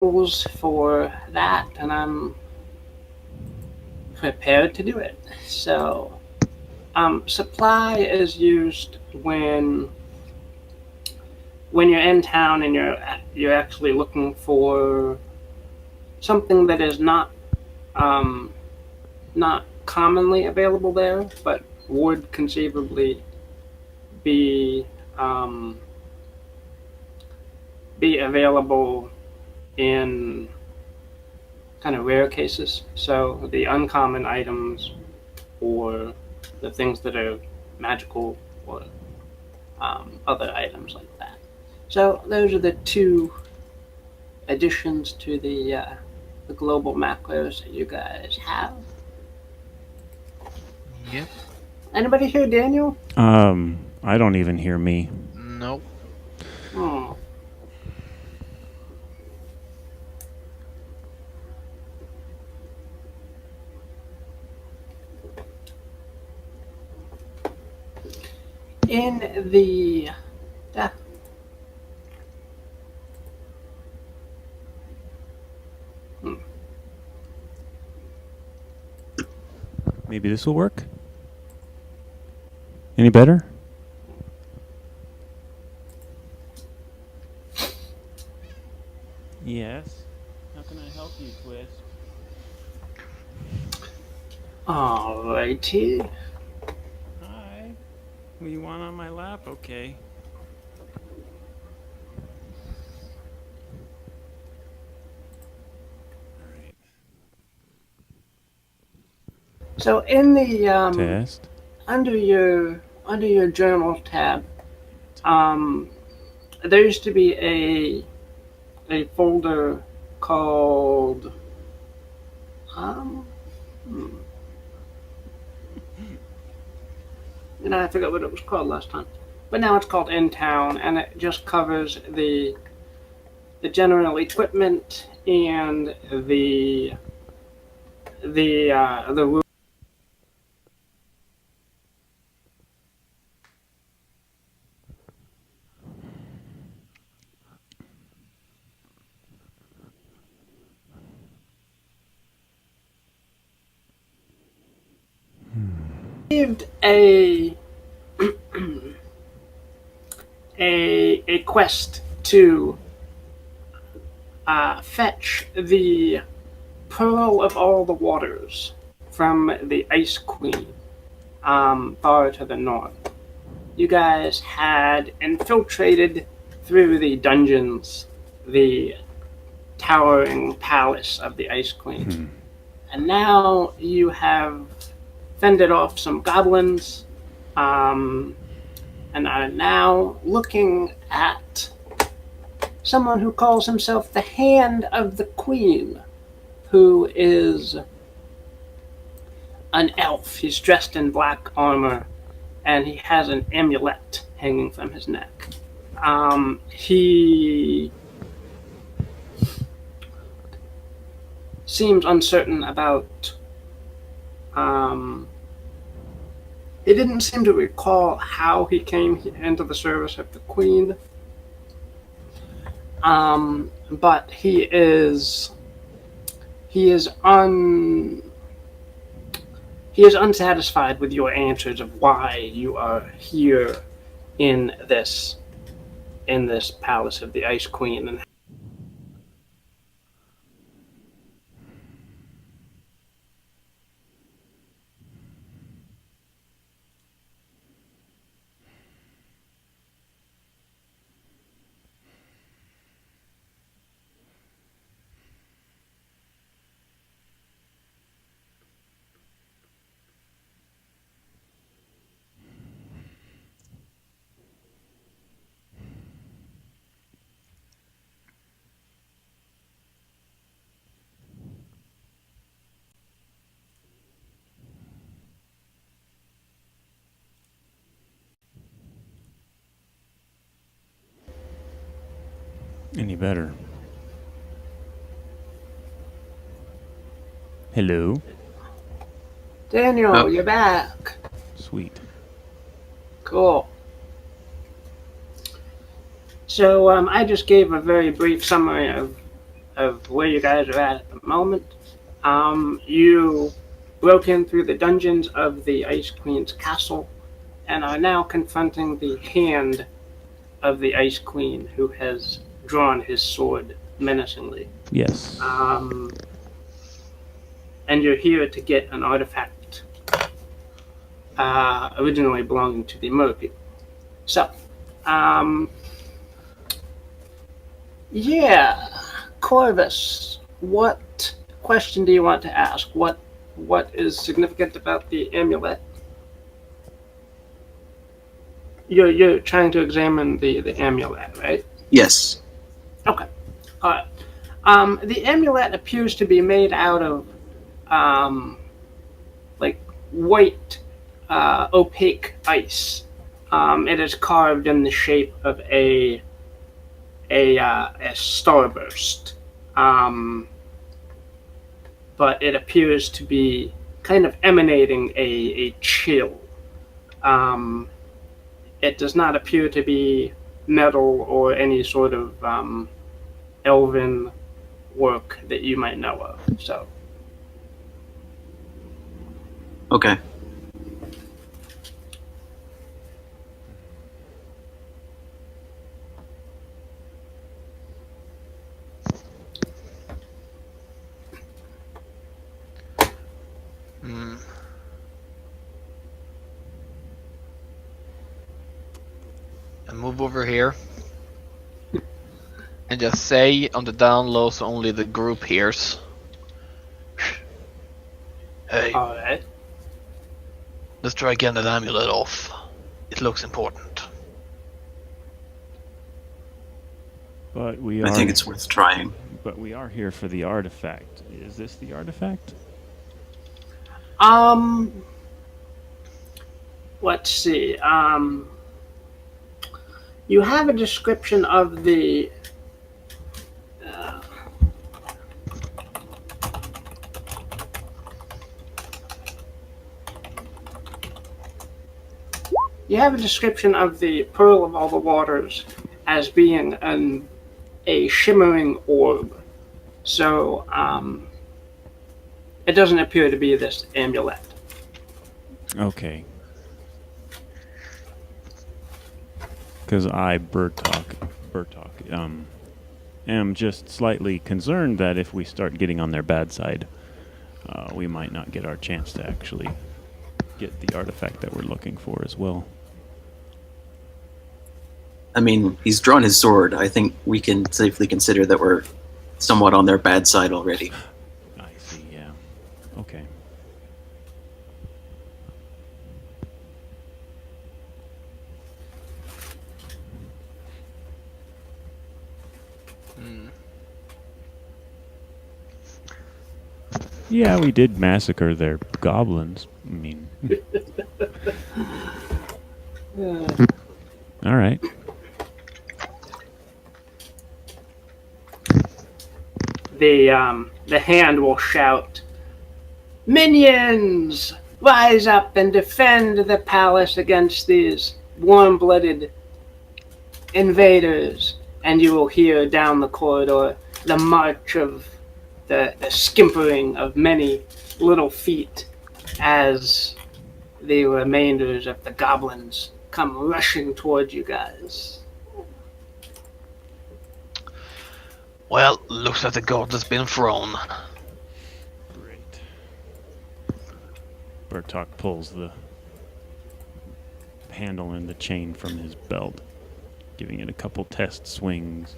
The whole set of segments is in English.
rules for that, and I'm prepared to do it. So, supply is used when you're in town and you're actually looking for something that is um, not commonly available there, but would conceivably be um, be available in kind of rare cases. So the uncommon items or the things that are magical or other items like that. So those are the two additions to the global macros that you guys have. Yep. Anybody hear Daniel? I don't even hear me. Nope. Hmm. In the uh, hmm. Maybe this will work. Any better? Yes. How can I help you, Twist? Alrighty. Hi. What you want on my lap? Okay. All right. So in the Test. under your journal tab, um, there used to be a folder called um, hmm, I forgot what it was called last time, but now it's called In Town, and it just covers the general equipment and the received a quest to fetch the Pearl of All the Waters from the Ice Queen, far to the north. You guys had infiltrated through the dungeons, the towering palace of the Ice Queen. And now you have fended off some goblins, and are now looking at someone who calls himself the Hand of the Queen, who is an elf. He's dressed in black armor, and he has an amulet hanging from his neck. He seems uncertain about. He didn't seem to recall how he came into the service of the Queen, but he is unsatisfied with your answers of why you are here in this palace of the Ice Queen. And Any better? Hello. Daniel, Oh. you're back. Sweet. Cool. So I just gave a very brief summary of where you guys are at the moment. You broke in through the dungeons of the Ice Queen's castle and are now confronting the hand of the Ice Queen, who has drawn his sword menacingly. Yes. And you're here to get an artifact originally belonging to the Mer people. So, yeah, Corvus, what question do you want to ask? What is significant about the amulet? You're trying to examine the amulet, right? Yes. Okay. All right. The amulet appears to be made out of like white opaque ice. It is carved in the shape of a starburst, but it appears to be kind of emanating a chill. It does not appear to be metal or any sort of elven work that you might know of. So. Okay. And move over here. And just say on the down low so only the group hears. Hey, Alright. let's try getting that amulet off. It looks important. But we I think it's worth trying. But we are here for the artifact. Is this the artifact? Let's see. You have a description of the. You have a description of the Pearl of All the Waters as being a shimmering orb. So, it doesn't appear to be this amulet. Okay. Because I, Bertok, am just slightly concerned that if we start getting on their bad side, we might not get our chance to actually get the artifact that we're looking for as well. I mean, he's drawn his sword. I think we can safely consider that we're somewhat on their bad side already. I see, yeah. Okay. Yeah, we did massacre their goblins. I mean... All right. The hand will shout, "Minions, rise up and defend the palace against these warm-blooded invaders." And you will hear down the corridor the march of the skimpering of many little feet as the remainders of the goblins come rushing towards you guys. Well, looks like the god has been thrown. Great. Bertok pulls the handle and the chain from his belt, giving it a couple test swings.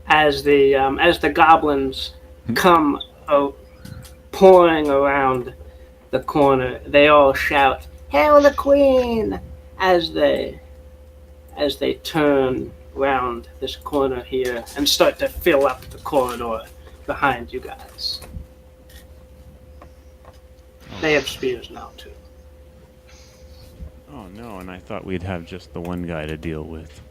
As the goblins come pouring around the corner, they all shout, "Hail the Queen!" as they turn round this corner here and start to fill up the corridor behind you guys. They have spears now too. Oh no, and I thought we'd have just the one guy to deal with.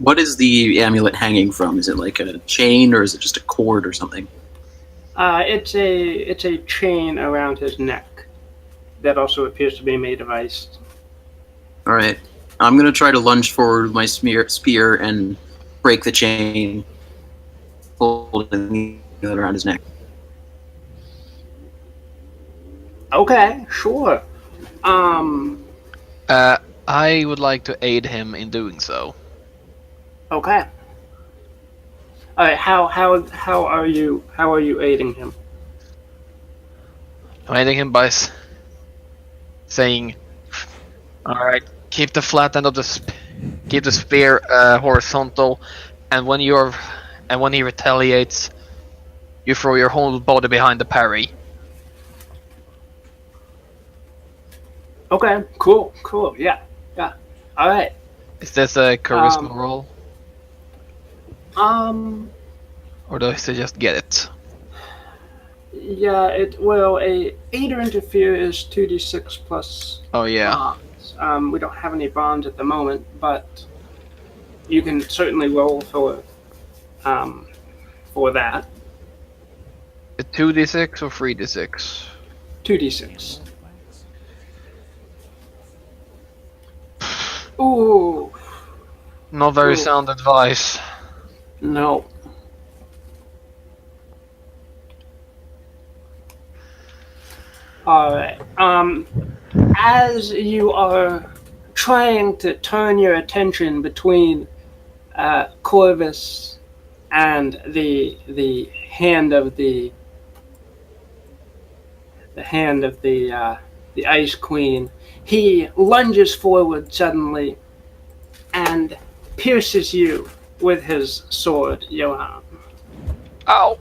What is the amulet hanging from? Is it like a chain, or is it just a cord or something? It's a chain around his neck that also appears to be made of ice. All right, I'm gonna try to lunge forward with my spear and break the chain, holding it around his neck. Okay, sure. I would like to aid him in doing so. Okay. All right. How are you aiding him? I'm aiding him by saying, "All right, keep the flat end of keep the spear horizontal, and when he retaliates, you throw your whole body behind the parry." Okay. Cool. Yeah. All right. Is this a charisma roll, or do I just get it? Yeah. A aid or interfere is 2d6 plus. Oh yeah. We don't have any bonds at the moment, but you can certainly roll for that. 2d6 or 3d6? 2d6. Ooh. Not very Ooh. sound advice. No. Alright. As you are trying to turn your attention between Corvus and the hand of the Ice Queen, he lunges forward suddenly and pierces you with his sword, Johan. Ow!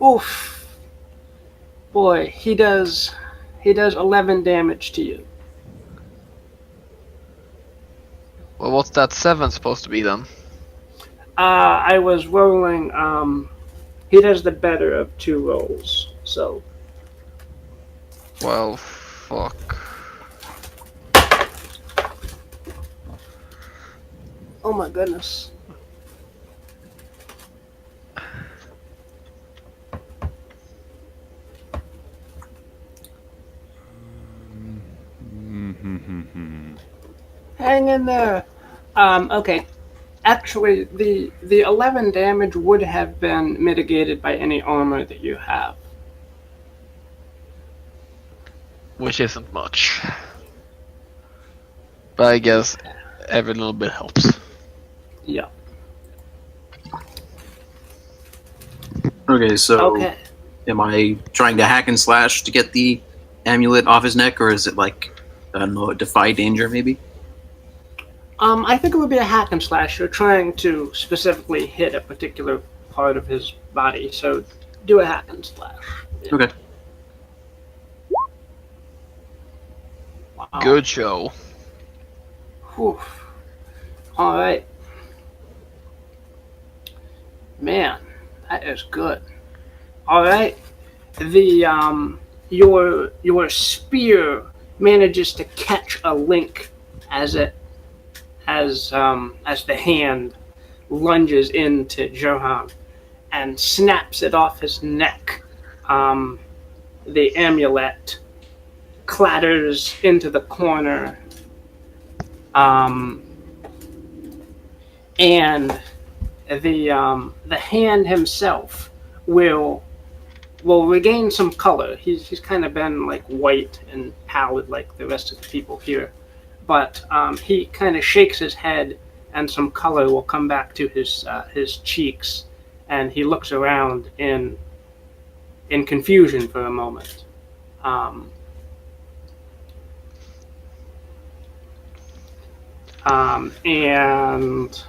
Oof. Boy, he does 11 damage to you. Well, what's that 7 supposed to be then? I was rolling, he does the better of 2 rolls, so. Well, fuck. Oh my goodness. Hang in there. Okay. Actually, the 11 damage would have been mitigated by any armor that you have. Which isn't much. But I guess every little bit helps. Yeah. Okay, so Okay. am I trying to hack and slash to get the amulet off his neck, or is it like, I don't know, defy danger maybe? I think it would be a hack and slash. You're trying to specifically hit a particular part of his body, so do a hack and slash. Yeah. Okay. Wow. Good show. Whew. All right. Man, that is good. All right. The your spear manages to catch a link as the hand lunges into Johan and snaps it off his neck. The amulet clatters into the corner, and the hand himself will regain some color. He's kind of been like white and pallid like the rest of the people here, but he kind of shakes his head, and some color will come back to his cheeks, and he looks around in confusion for a moment. And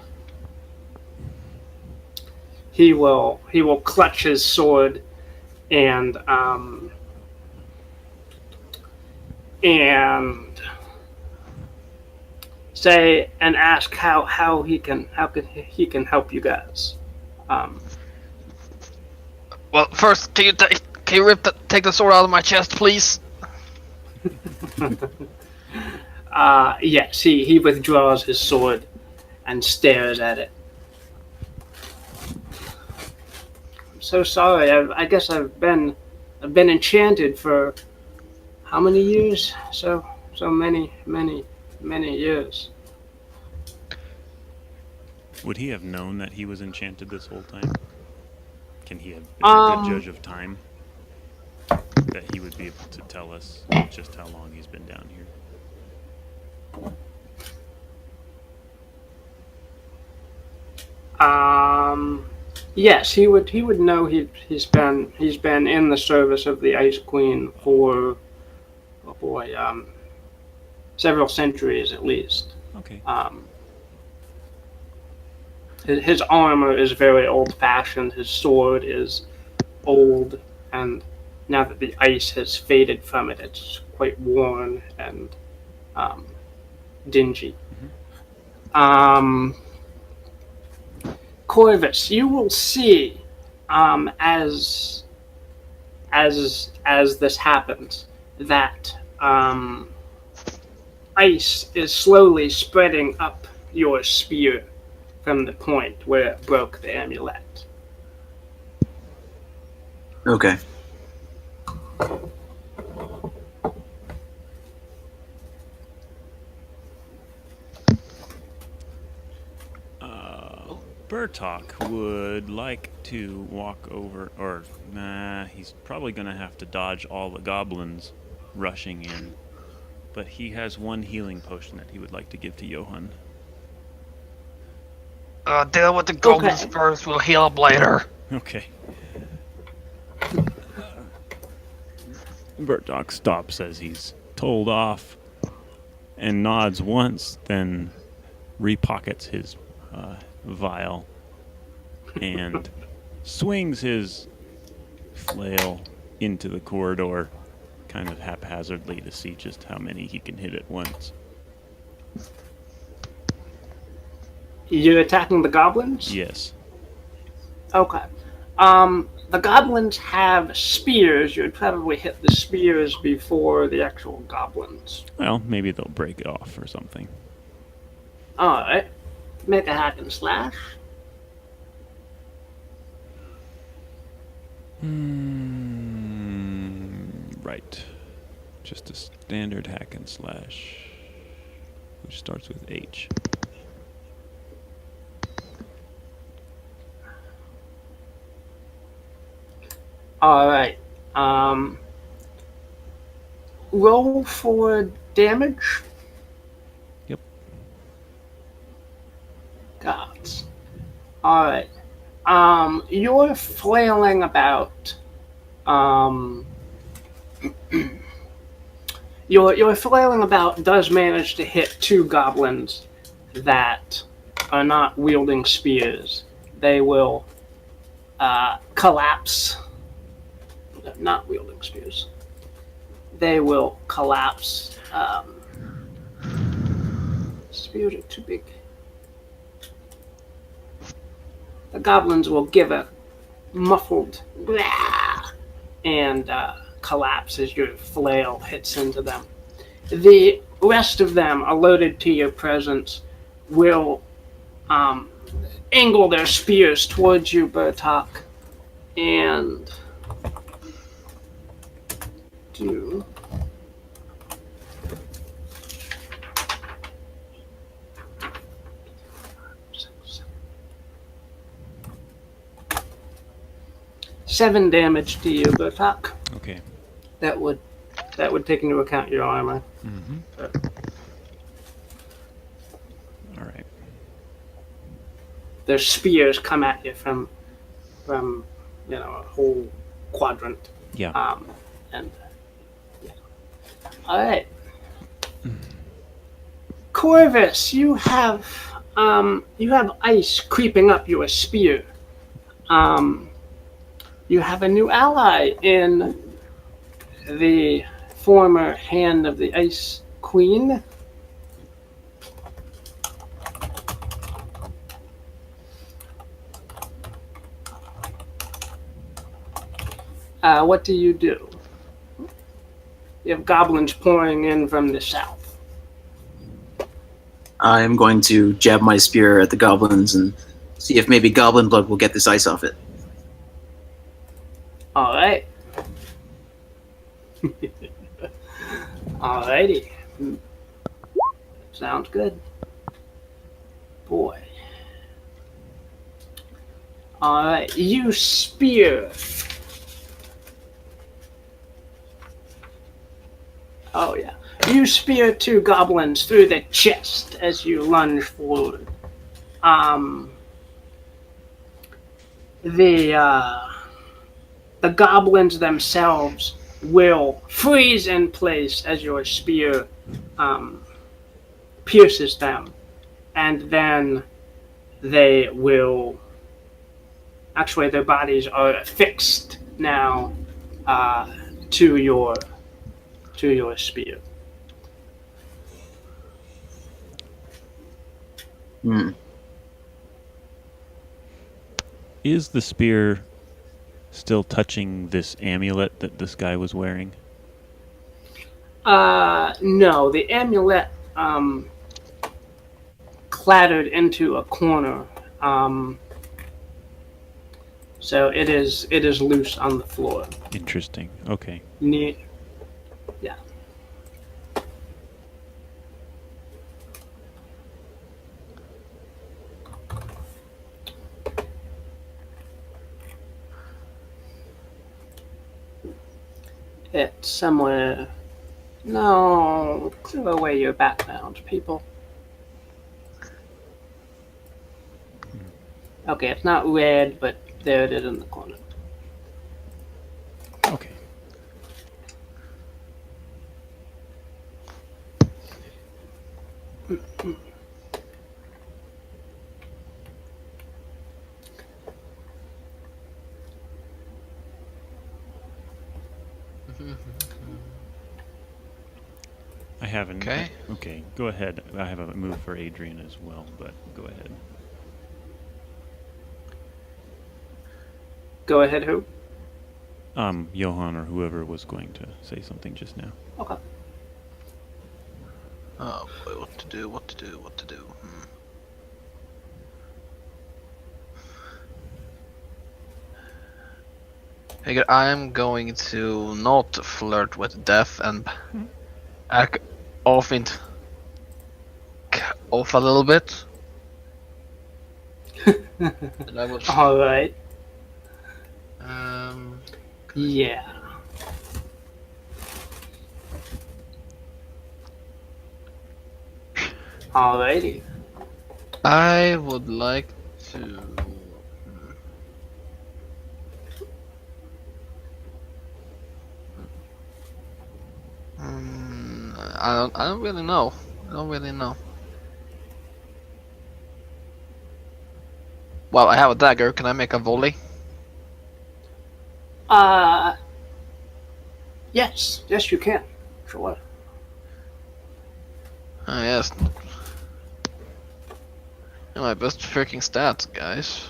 he will clutch his sword and say and ask how he can help you guys. Well, first, can Can you take the sword out of my chest, please? Yes, he withdraws his sword and stares at it. I'm so sorry. I guess I've been enchanted for how many years? So many years. Would he have known that he was enchanted this whole time? Can he have been a good judge of time? That he would be able to tell us just how long he's been down here. Yes, he would know he's been in the service of the Ice Queen for several centuries at least. Okay. His armor is very old-fashioned. His sword is old, and now that the ice has faded from it, it's quite worn and dingy. Corvus, you will see as this happens that ice is slowly spreading up your spear from the point where it broke the amulet. Okay. Bertok would like to walk over, or he's probably going to have to dodge all the goblins rushing in. But he has one healing potion that he would like to give to Johan. Deal with the goblins first, we'll heal up later. Okay. Bertok stops as he's told off and nods once, then repockets his vial and swings his flail into the corridor kind of haphazardly to see just how many he can hit at once. You're attacking the goblins? Yes. Okay. The goblins have spears. You'd probably hit the spears before the actual goblins. Well, maybe they'll break it off or something. Alright. Make a hack and slash. Right. Just a standard hack and slash, which starts with H. Alright. Roll for damage. Yep. Gods. Alright. You're flailing about. Your flailing about does manage to hit two goblins that are not wielding spears. They will collapse. They're not wielding spears. They will collapse. Spears are too big. The goblins will give a muffled blah and collapse as your flail hits into them. The rest of them, alerted to your presence, will angle their spears towards you, Bertok, and do 7 damage to you, Bertok. Okay. That would take into account your armor. Mm-hmm. All right. Their spears come at you from a whole quadrant. Yeah. And yeah. All right. Corvus, you have ice creeping up your spear. You have a new ally in the former hand of the Ice Queen. What do? You have goblins pouring in from the south. I'm going to jab my spear at the goblins and see if maybe goblin blood will get this ice off it. All right. Alrighty. Sounds good. Boy. Alright, you spear. Oh yeah. You spear two goblins through the chest as you lunge forward. The goblins themselves will freeze in place as your spear pierces them, and then they will. Actually, their bodies are affixed now to your spear. Hmm. Is the spear still touching this amulet that this guy was wearing? No, the amulet clattered into a corner. So it is loose on the floor. Interesting. Okay. Neat. Yeah. It's somewhere. No, clear away your background, people. Okay, it's not red, but there it is in the corner. Okay. I have an. Okay. Okay, go ahead. I have a move for Adrian as well, but go ahead. Go ahead, who? Johan or whoever was going to say something just now. Okay. Oh boy, what to do? Figure I'm going to not flirt with death and act off a little bit. And I will. All right. Um. Yeah. Alrighty. I would like to. I don't really know. Well, I have a dagger. Can I make a volley? Yes, you can. Sure. Ah, yes. My best freaking stats, guys.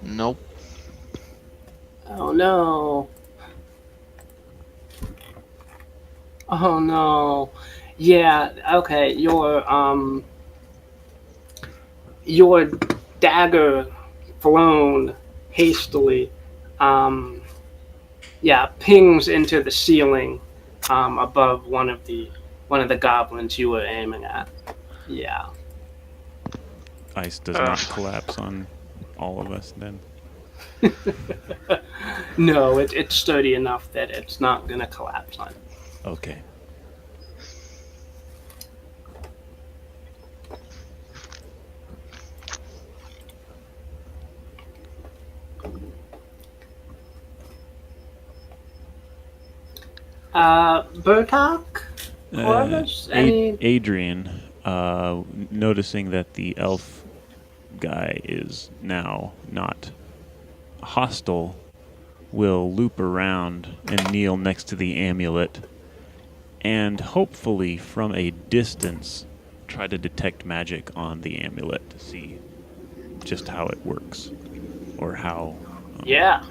Nope. Oh no. Oh no. Yeah, okay, your dagger thrown hastily pings into the ceiling above one of the goblins you were aiming at. Yeah. Ice does not collapse on all of us then. No, it's sturdy enough that it's not gonna collapse on it. Okay. Bertok? Corvus? Adrian, noticing that the elf guy is now not hostile, will loop around and kneel next to the amulet and hopefully from a distance try to detect magic on the amulet to see just how it works, or how. Yeah.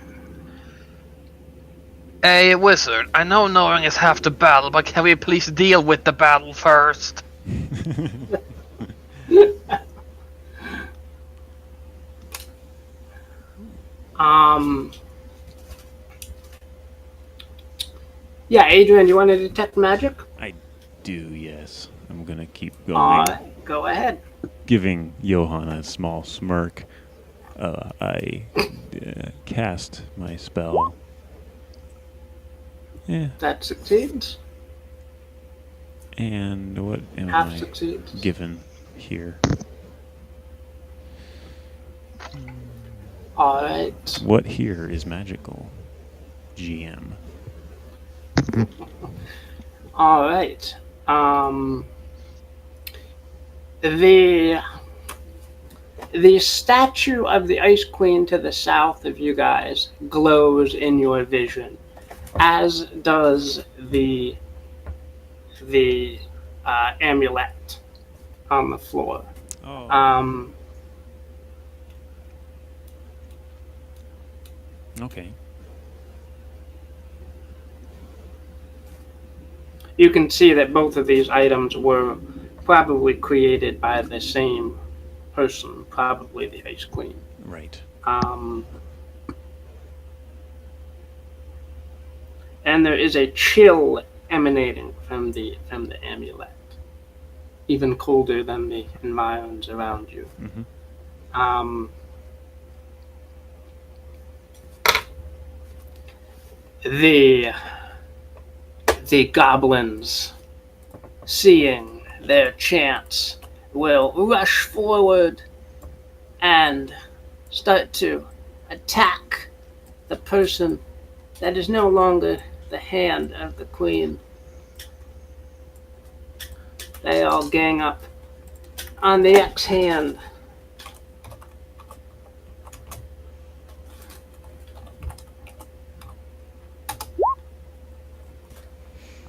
Hey, wizard, I know knowing is half the battle, but can we please deal with the battle first? Yeah, Adrian, you want to detect magic? I do, yes. I'm gonna keep going. Go ahead. Giving Johan a small smirk, I cast my spell. Yeah. That succeeds. And what am Half I succeeds. given here? All right. What here is magical? GM. All right. The statue of the Ice Queen to the south of you guys glows in your vision, as does the amulet on the floor. Oh. Okay. You can see that both of these items were probably created by the same person, probably the Ice Queen. Right. And there is a chill emanating from the amulet, even colder than the environs around you. Mm-hmm. The goblins, seeing their chance, will rush forward and start to attack the person that is no longer the hand of the queen. They all gang up on the X-hand.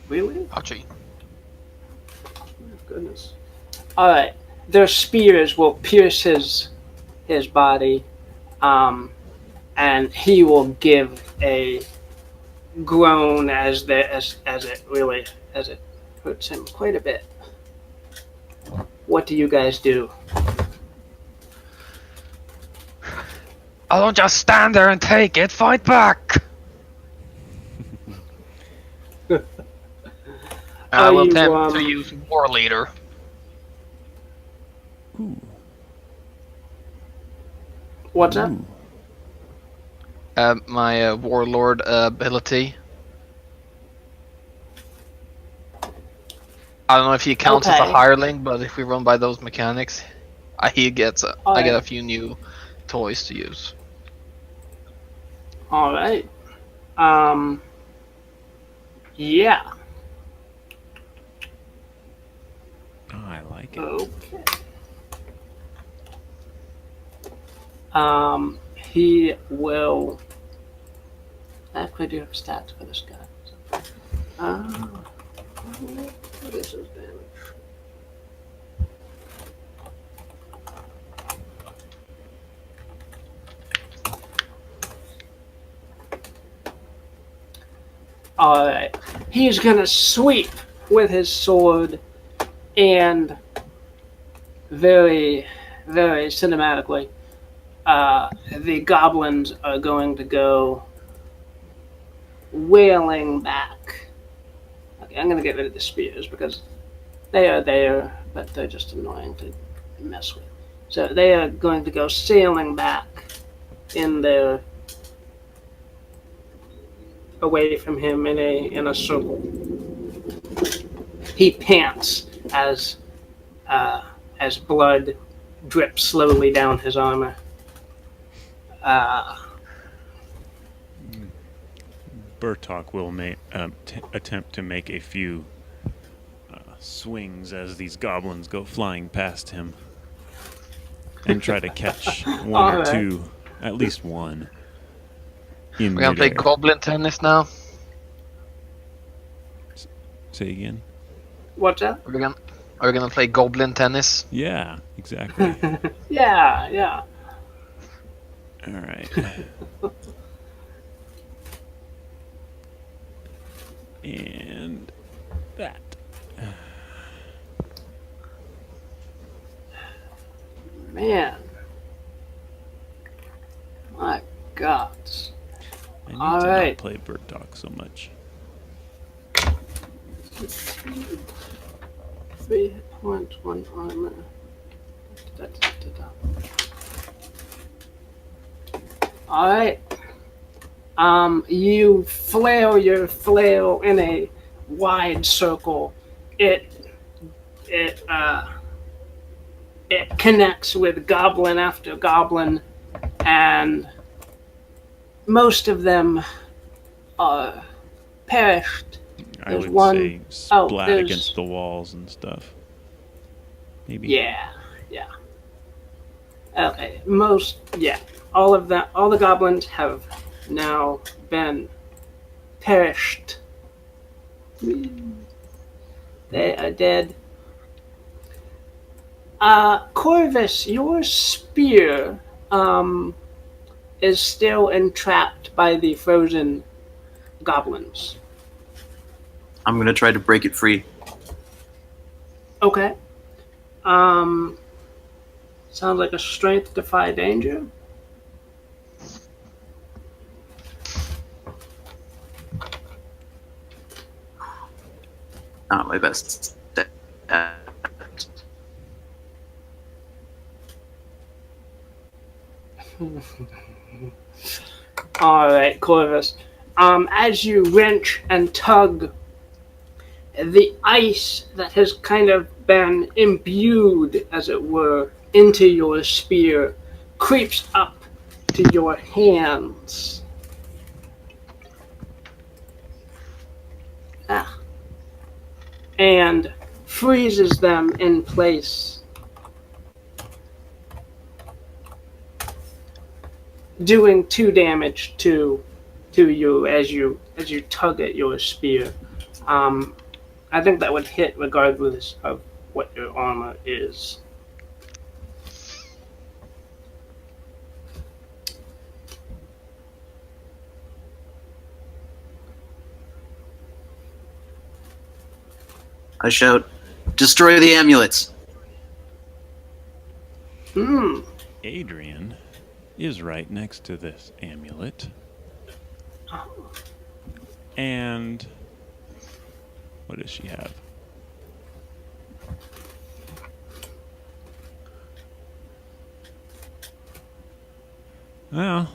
Really? Ouchie. Goodness. Alright. Their spears will pierce his body, and he will give a groan as it hurts him quite a bit. What do you guys do? I don't just stand there and take it, fight back! I will attempt to use War Leader. Ooh. What's that? My Warlord ability. I don't know if he counts as a hireling, but if we run by those mechanics, I get a few new toys to use. All right. Yeah. Oh, I like it. Okay. He will. Actually, do have stats for this guy. What is his damage? Alright. He's gonna sweep with his sword and very, very cinematically, the goblins are going to go wailing back. Okay, I'm going to get rid of the spears because they are there, but they're just annoying to mess with. So they are going to go sailing back in their away from him in a circle. He pants as blood drips slowly down his armor. Bertok will attempt to make a few swings as these goblins go flying past him, and try to catch one or two, at least one. We're gonna play goblin tennis now. Say again. What's that? Are we gonna play goblin tennis? Yeah, exactly. Yeah. All right. And that. Man. My God. I need All to right. not play Bertok so much. 3 hit points, 1 armor. Alright. You flail your flail in a wide circle. It connects with goblin after goblin, and most of them are perished. I There's would one- say oh, splat there's- against the walls and stuff. Maybe. Yeah. Okay, all the goblins have now been perished. They are dead. Corvus, your spear is still entrapped by the frozen goblins. I'm gonna try to break it free. Okay. Sounds like a strength defy danger. Not my best. Alright, Corvus. As you wrench and tug, the ice that has kind of been imbued, as it were, into your spear creeps up to your hands. And freezes them in place, doing 2 damage to you as you tug at your spear. I think that would hit regardless of what your armor is. I shout, "Destroy the amulets!" Adrian is right next to this amulet. And what does she have? Well,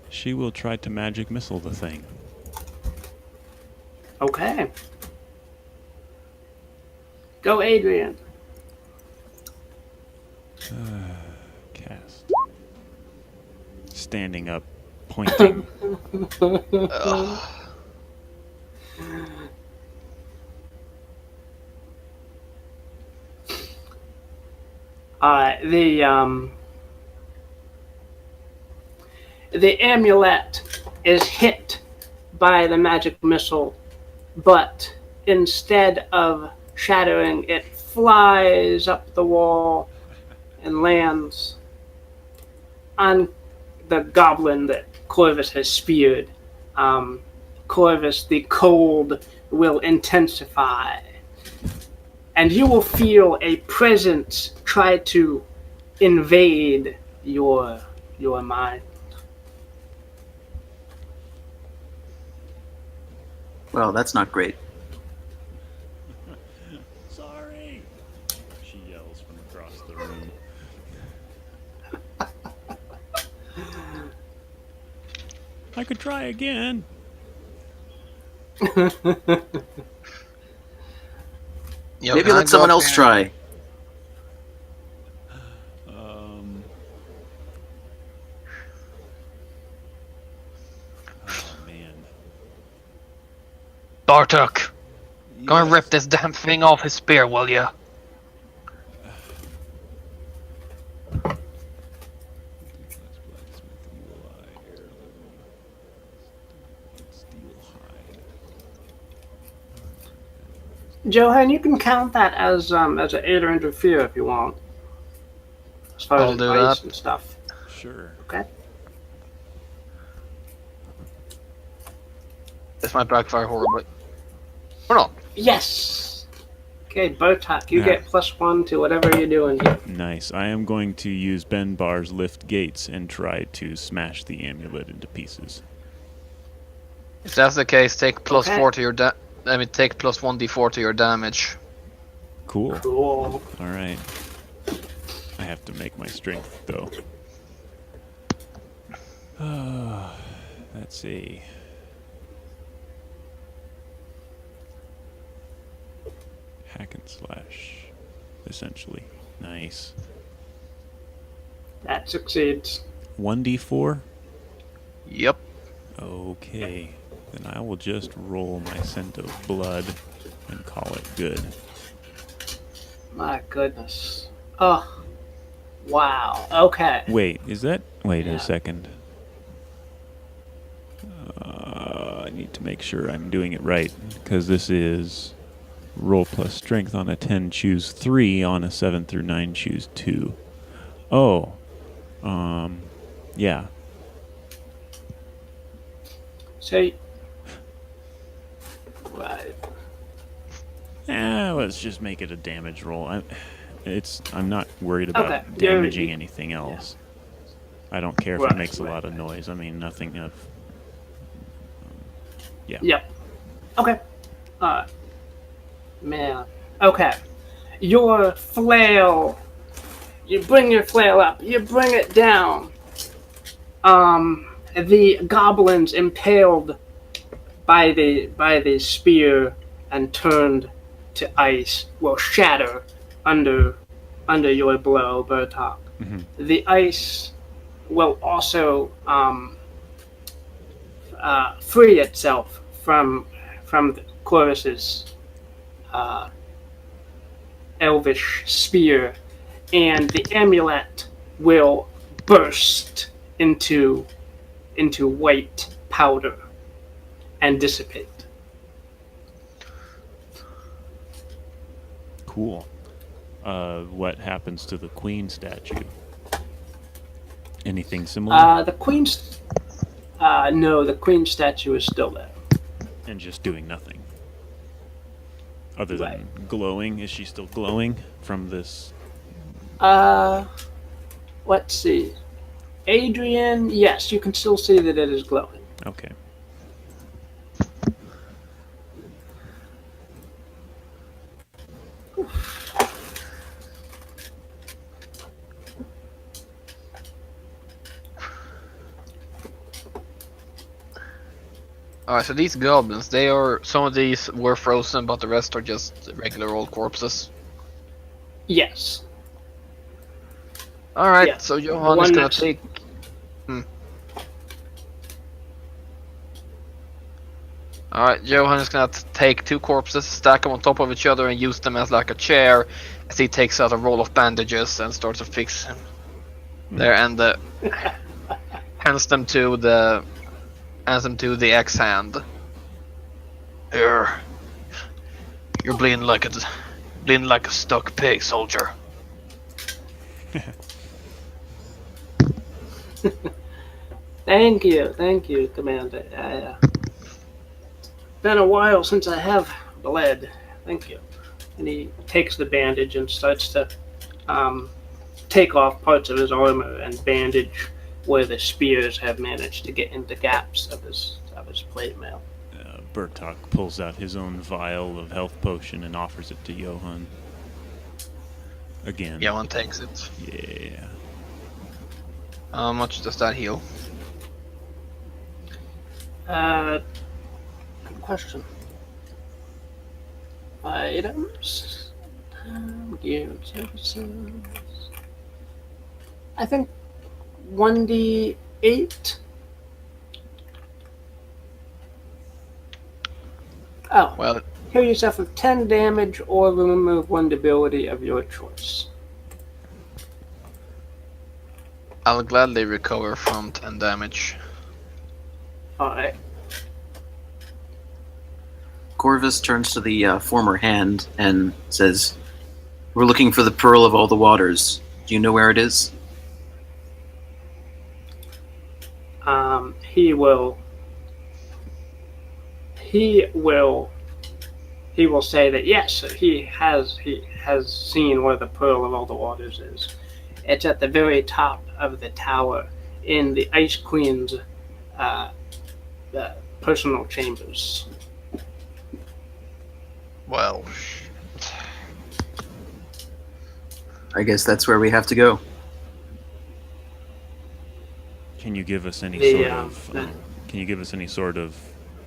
she will try to magic missile the thing. Okay. Go, Adrian. Cast. Standing up, pointing. The amulet is hit by the magic missile, but instead of shattering, it flies up the wall and lands on the goblin that Corvus has speared. Corvus, the cold will intensify, and you will feel a presence try to invade your mind. Well, that's not great. Sorry! She yells from across the room. I could try again. Maybe let someone else try. Oh man. Bertok, go and Yes. rip this damn thing off his spear, will ya? Johan, you can count that as an aid or interfere if you want, as far I'll as do advice that. and stuff. Sure. Okay. This might backfire horribly. Or not. Yes. Okay, Bertok, you Yeah. get +1 to whatever you're doing here. Nice. I am going to use Ben Bar's lift gates and try to smash the amulet into pieces. If that's the case, take plus Okay. 4 to your take plus 1d4 to your damage. Cool. Cool. All right. I have to make my strength though. Let's see. Hack and slash, essentially. Nice. That succeeds. 1d4? Yep. Okay. Then I will just roll my scent of blood and call it good. My goodness. Oh. Wow. Okay. Wait, is that... Wait Yeah. a second. I need to make sure I'm doing it right, because this is roll plus strength on a 10, choose 3, on a 7 through 9, choose 2. Oh. Yeah. So. Right. Let's just make it a damage roll. I'm not worried about Okay, damaging anything else. I don't care if Right, it makes a right, lot of noise. I mean, nothing of... yeah. Yep. Okay. Man. Okay. Your flail. You bring your flail up. You bring it down. The goblins impaled by the spear and turned to ice will shatter under your blow, Bertok. Mhm. The ice will also free itself from Corvus's elvish spear, and the amulet will burst into white powder and dissipate. Cool. What happens to the queen statue? Anything similar? The queen's no, the queen statue is still there. And just doing nothing. Other than Right. glowing? Is she still glowing from this? Let's see. Adrian, yes, you can still see that it is glowing. Okay. Alright, so these goblins, some of these were frozen, but the rest are just regular old corpses. Yes. Alright, Yeah. so Johan is One gonna next- take... Alright, Johan is gonna take 2 corpses, stack them on top of each other, and use them as like a chair, as he takes out a roll of bandages and starts to fix him there, and hands them to the X-hand. Here, you're bleeding like a stuck pig, soldier. Thank you, Commander. Been a while since I have bled. Thank you. And he takes the bandage and starts to take off parts of his armor and bandage where the spears have managed to get into gaps of his plate mail. Bertok pulls out his own vial of health potion and offers it to Johan. Again. Johan takes it. Yeah. How much does that heal? Good question. Items. Gear and services. I think 1d8. Oh, Well, heal yourself with 10 damage or remove 1 ability of your choice. I'll gladly recover from 10 damage. Alright. Corvus turns to the former hand and says, "We're looking for the Pearl of all the Waters. Do you know where it is?" he will say that yes, he has seen where the Pearl of all the Waters is. It's at the very top of the tower in the Ice Queen's personal chambers. Well, I guess that's where we have to go. Can you give us any Can you give us any sort of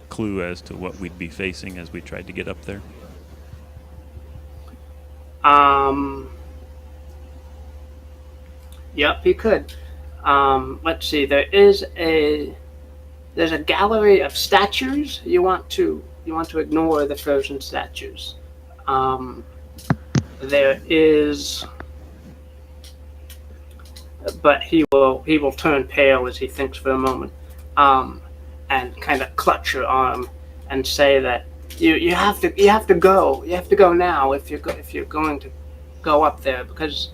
clue as to what we'd be facing as we tried to get up there? Yep, he could. Let's see. There's a gallery of statues. You want to ignore the frozen statues. There is, but he will turn pale as he thinks for a moment, and kind of clutch your arm and say that you have to go now if you're going to go up there, because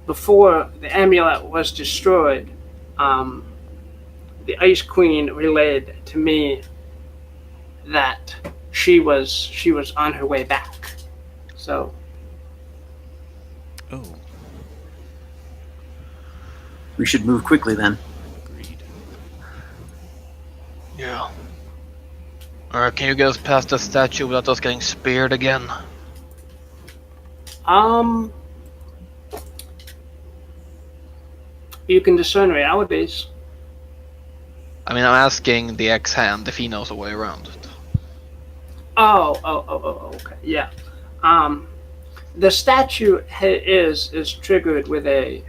before the amulet was destroyed, the Ice Queen relayed to me that she was on her way back. So. Oh. We should move quickly then. Agreed. yeah. Alright, can you get us past the statue without us getting speared again? You can discern realities. I mean, I'm asking the ex-hand if he knows a way around it. Oh, okay, yeah. The statue is triggered with a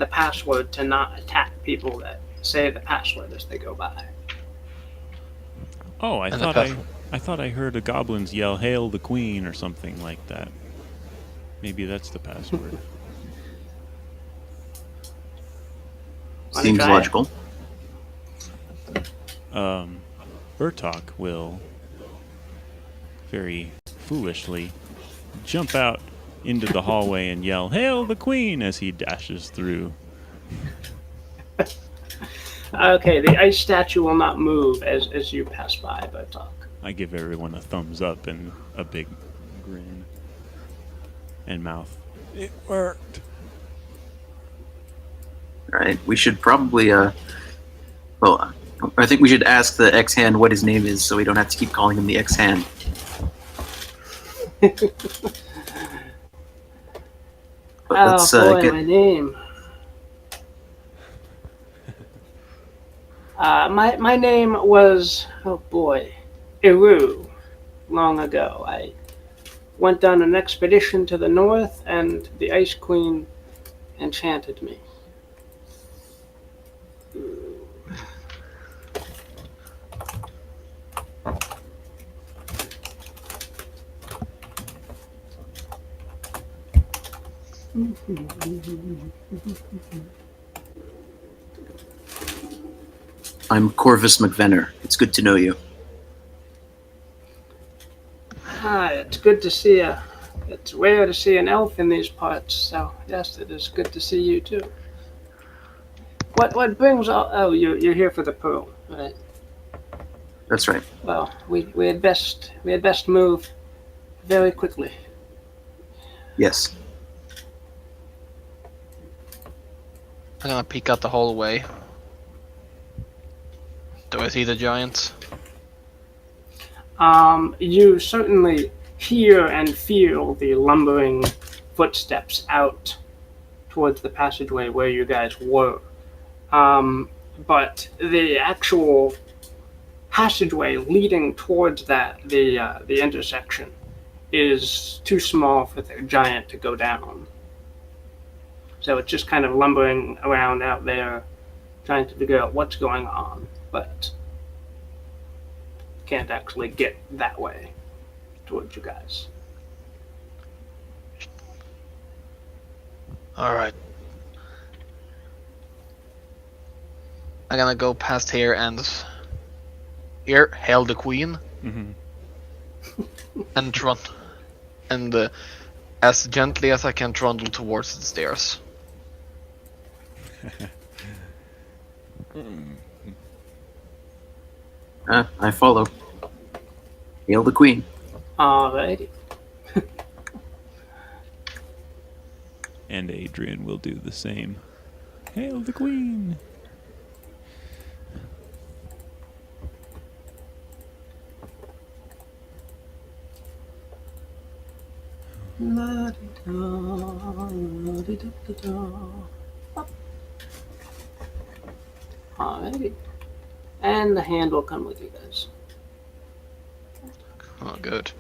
password to not attack people that say the password as they go by. Oh, I thought I heard a goblins yell "Hail the Queen" or something like that. Maybe that's the password. Seems logical. Bertok will very foolishly jump out into the hallway and yell "Hail the Queen" as he dashes through. Okay, the ice statue will not move as you pass by, Bertok. I give everyone a thumbs up and a big grin and mouth. It worked. Right. We should probably I think we should ask the ex-hand what his name is so we don't have to keep calling him the ex-hand. My name. My name was, Eru, long ago. I went on an expedition to the north, and the Ice Queen enchanted me. I'm Corvus McVenner. It's good to know you. Hi, it's good to see you. It's rare to see an elf in these parts, so yes, it is good to see you too. What brings all? Oh, you're here for the pearl, right? That's right. Well, we had best move very quickly. Yes. I'm gonna peek out the hallway. Do I see the giants? You certainly hear and feel the lumbering footsteps out towards the passageway where you guys were. But the actual passageway leading towards the intersection is too small for the giant to go down. So it's just kind of lumbering around out there, trying to figure out what's going on, but can't actually get that way towards you guys. Alright. I'm gonna go past here and hail the queen, and run, and as gently as I can trundle towards the stairs. I follow. Hail the queen. Alrighty. And Adrian will do the same. Hail the queen! Alrighty. And the hand will come with you guys. Oh, good.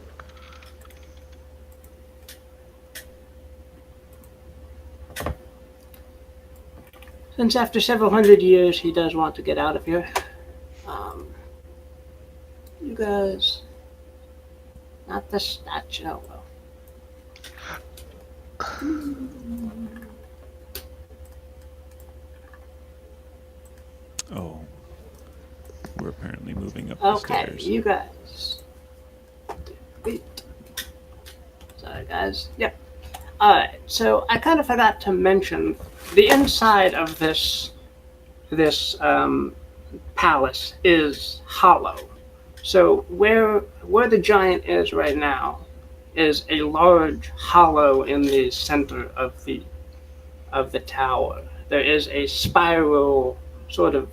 Since after several hundred years he does want to get out of here, you guys, not the statue, oh well. Oh. We're apparently moving up the Okay, stairs. you guys. Wait. Sorry, guys. Yep. Alright, so I kind of forgot to mention the inside of this palace is hollow. So where the giant is right now is a large hollow in the center of the tower. There is a spiral sort of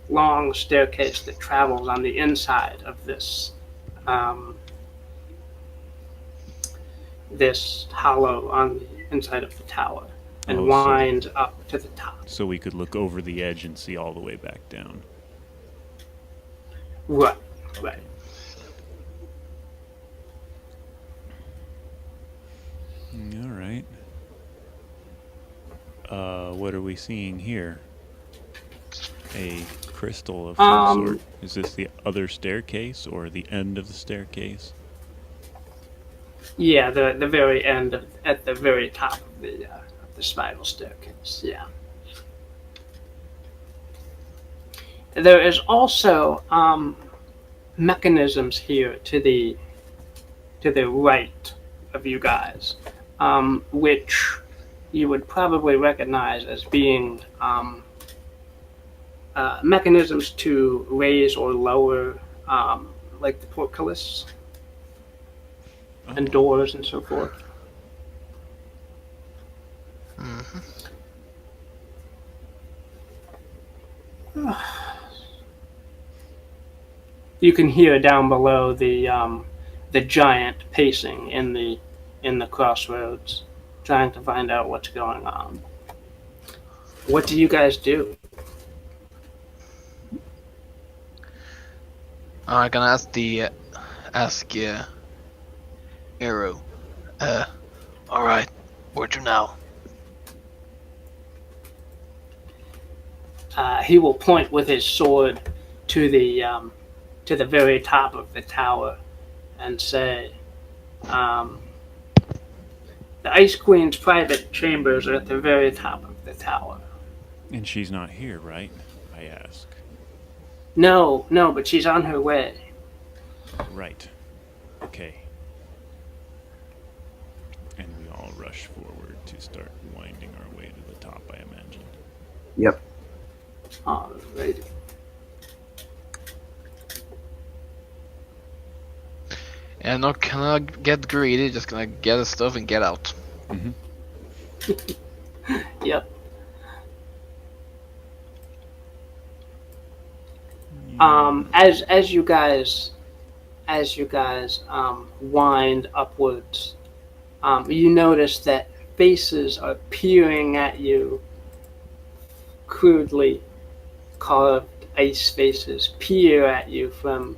long staircase that travels on the inside of this this hollow on the inside of the tower and Oh, so- winds up to the top. So we could look over the edge and see all the way back down. Right, right. All right. What are we seeing here? A crystal of some sort. Is this the other staircase or the end of the staircase? Yeah, the very end at the very top of the spiral staircase. Yeah. There is also mechanisms here to the right of you guys, which you would probably recognize as being mechanisms to raise or lower, like the portcullis and doors and so forth. You can hear down below the giant pacing in the crossroads, trying to find out what's going on. What do you guys do? I'm gonna ask Arrow. Alright, where to now? He will point with his sword to the very top of the tower and say, "The Ice Queen's private chambers are at the very top of the tower." And she's not here, right? I ask. No, but she's on her way. Right. Okay. And we all rush forward to start winding our way to the top, I imagine. Yep. Alrighty. And not gonna get greedy, just gonna get the stuff and get out. Yep. As you guys wind upwards, you notice that faces are peering at you. Crudely carved ice faces peer at you from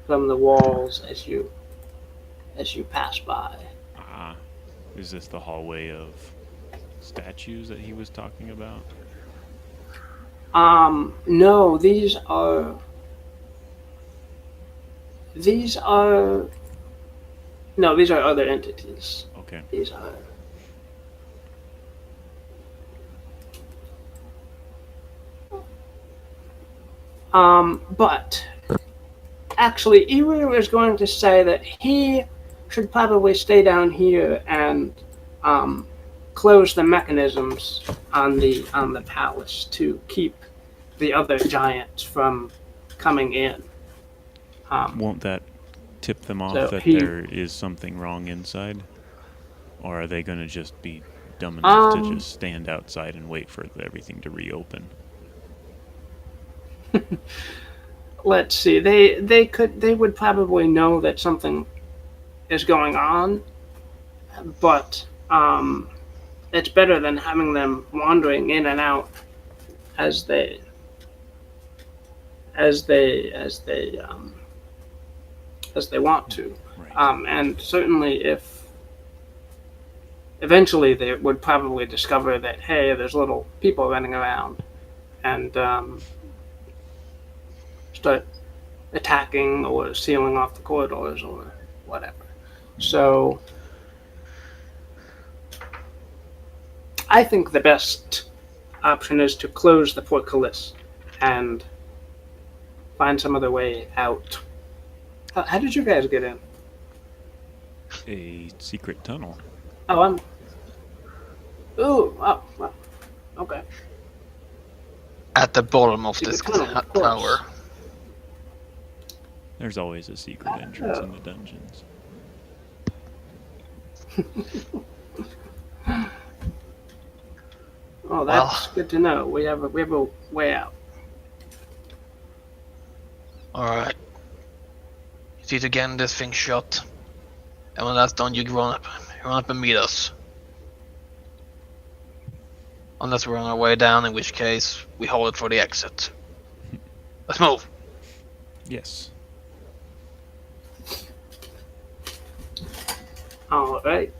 the walls as you pass by. Ah, is this the hallway of statues that he was talking about? No, these are other entities. Okay. These are but actually Iru is going to say that he should probably stay down here and close the mechanisms on the palace to keep the other giants from coming in. Won't that tip them off So that he- there is something wrong inside? Or are they going to just be dumb enough to just stand outside and wait for everything to reopen? Let's see. They would probably know that something is going on, but it's better than having them wandering in and out as they want to. Right. And certainly, if eventually they would probably discover that, hey, there's little people running around, and start attacking or sealing off the corridors or whatever. So I think the best option is to close the portcullis and find some other way out. How did you guys get in? A secret tunnel. Oh, I'm. Ooh, oh, well, okay. At the bottom of Secret this tunnel, of course. tower. There's always a secret entrance in the dungeons. Oh, that's good to know. We have a way out. Alright. You see to get this thing shut. And when that's done, you run up and meet us. Unless we're on our way down, in which case we hold it for the exit. Let's move. Yes. All right.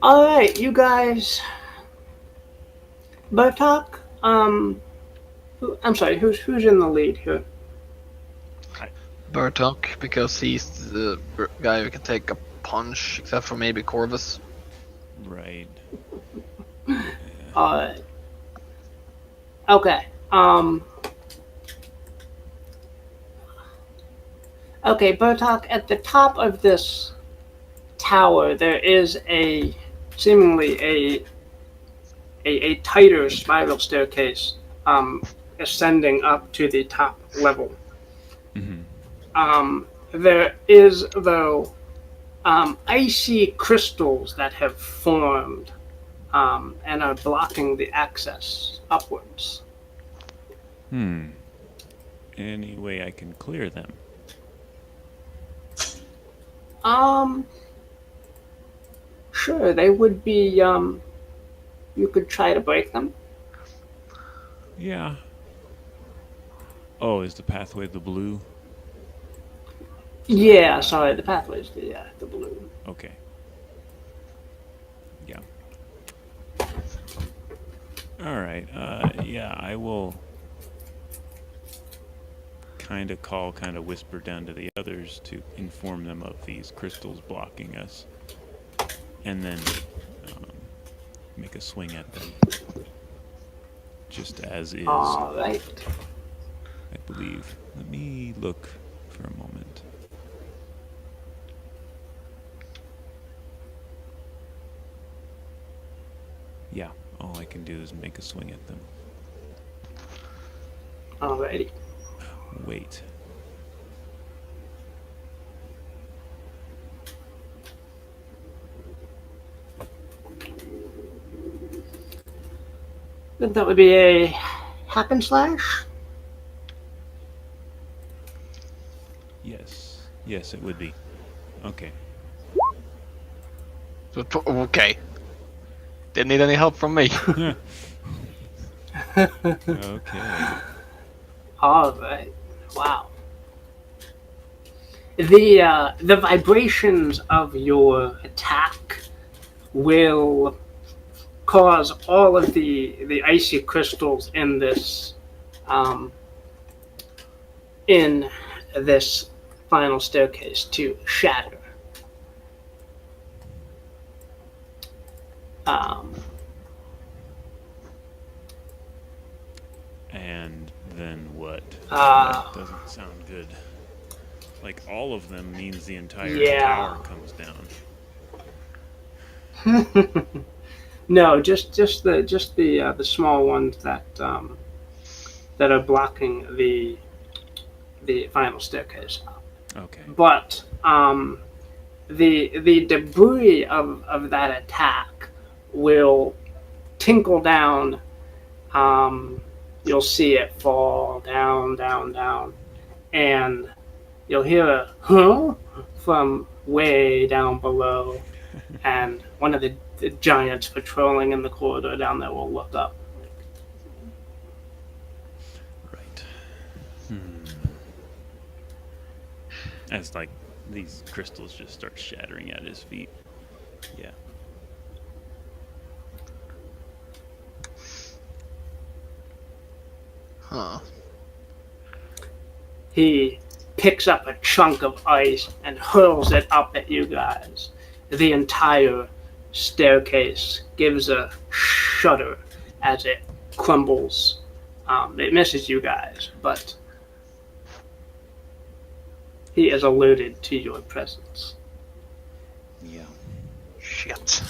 All right, you guys. Bertok. I'm sorry. Who's in the lead here? Bertok, because he's the guy who can take a punch, except for maybe Corvus. Right. Okay. Okay, Bertok. At the top of this tower, there is seemingly a tighter spiral staircase ascending up to the top level. Mm-hmm. There is, though, icy crystals that have formed and are blocking the access upwards. Any way I can clear them? Sure, they would be, you could try to break them. Yeah. Oh, is the pathway the blue? Yeah, sorry, the pathway's the blue. Okay. Yeah. All right. Yeah, I will kind of whisper down to the others to inform them of these crystals blocking us, and then make a swing at them. Just as is. All right. I believe. Let me look for a moment. Yeah, all I can do is make a swing at them. Alrighty. Wait. That would be a hack and slash. Yes. Yes, it would be. Okay. Okay. Didn't need any help from me. Okay. All right. Wow. The vibrations of your attack will cause all of the icy crystals in this final staircase to shatter. And then what? Ah. That doesn't sound good. Like all of them means the entire Yeah. tower comes down. No, just the small ones that that are blocking the final staircase. Okay. But the debris of that attack will tinkle down. You'll see it fall down, down, down, and you'll hear a huh from way down below, and one of the giants patrolling in the corridor down there will look up. Right. As like these crystals just start shattering at his feet. Yeah. Huh. He picks up a chunk of ice and hurls it up at you guys. The entire staircase gives a shudder as it crumbles. It misses you guys, but he is alerted to your presence. Yeah. Shit.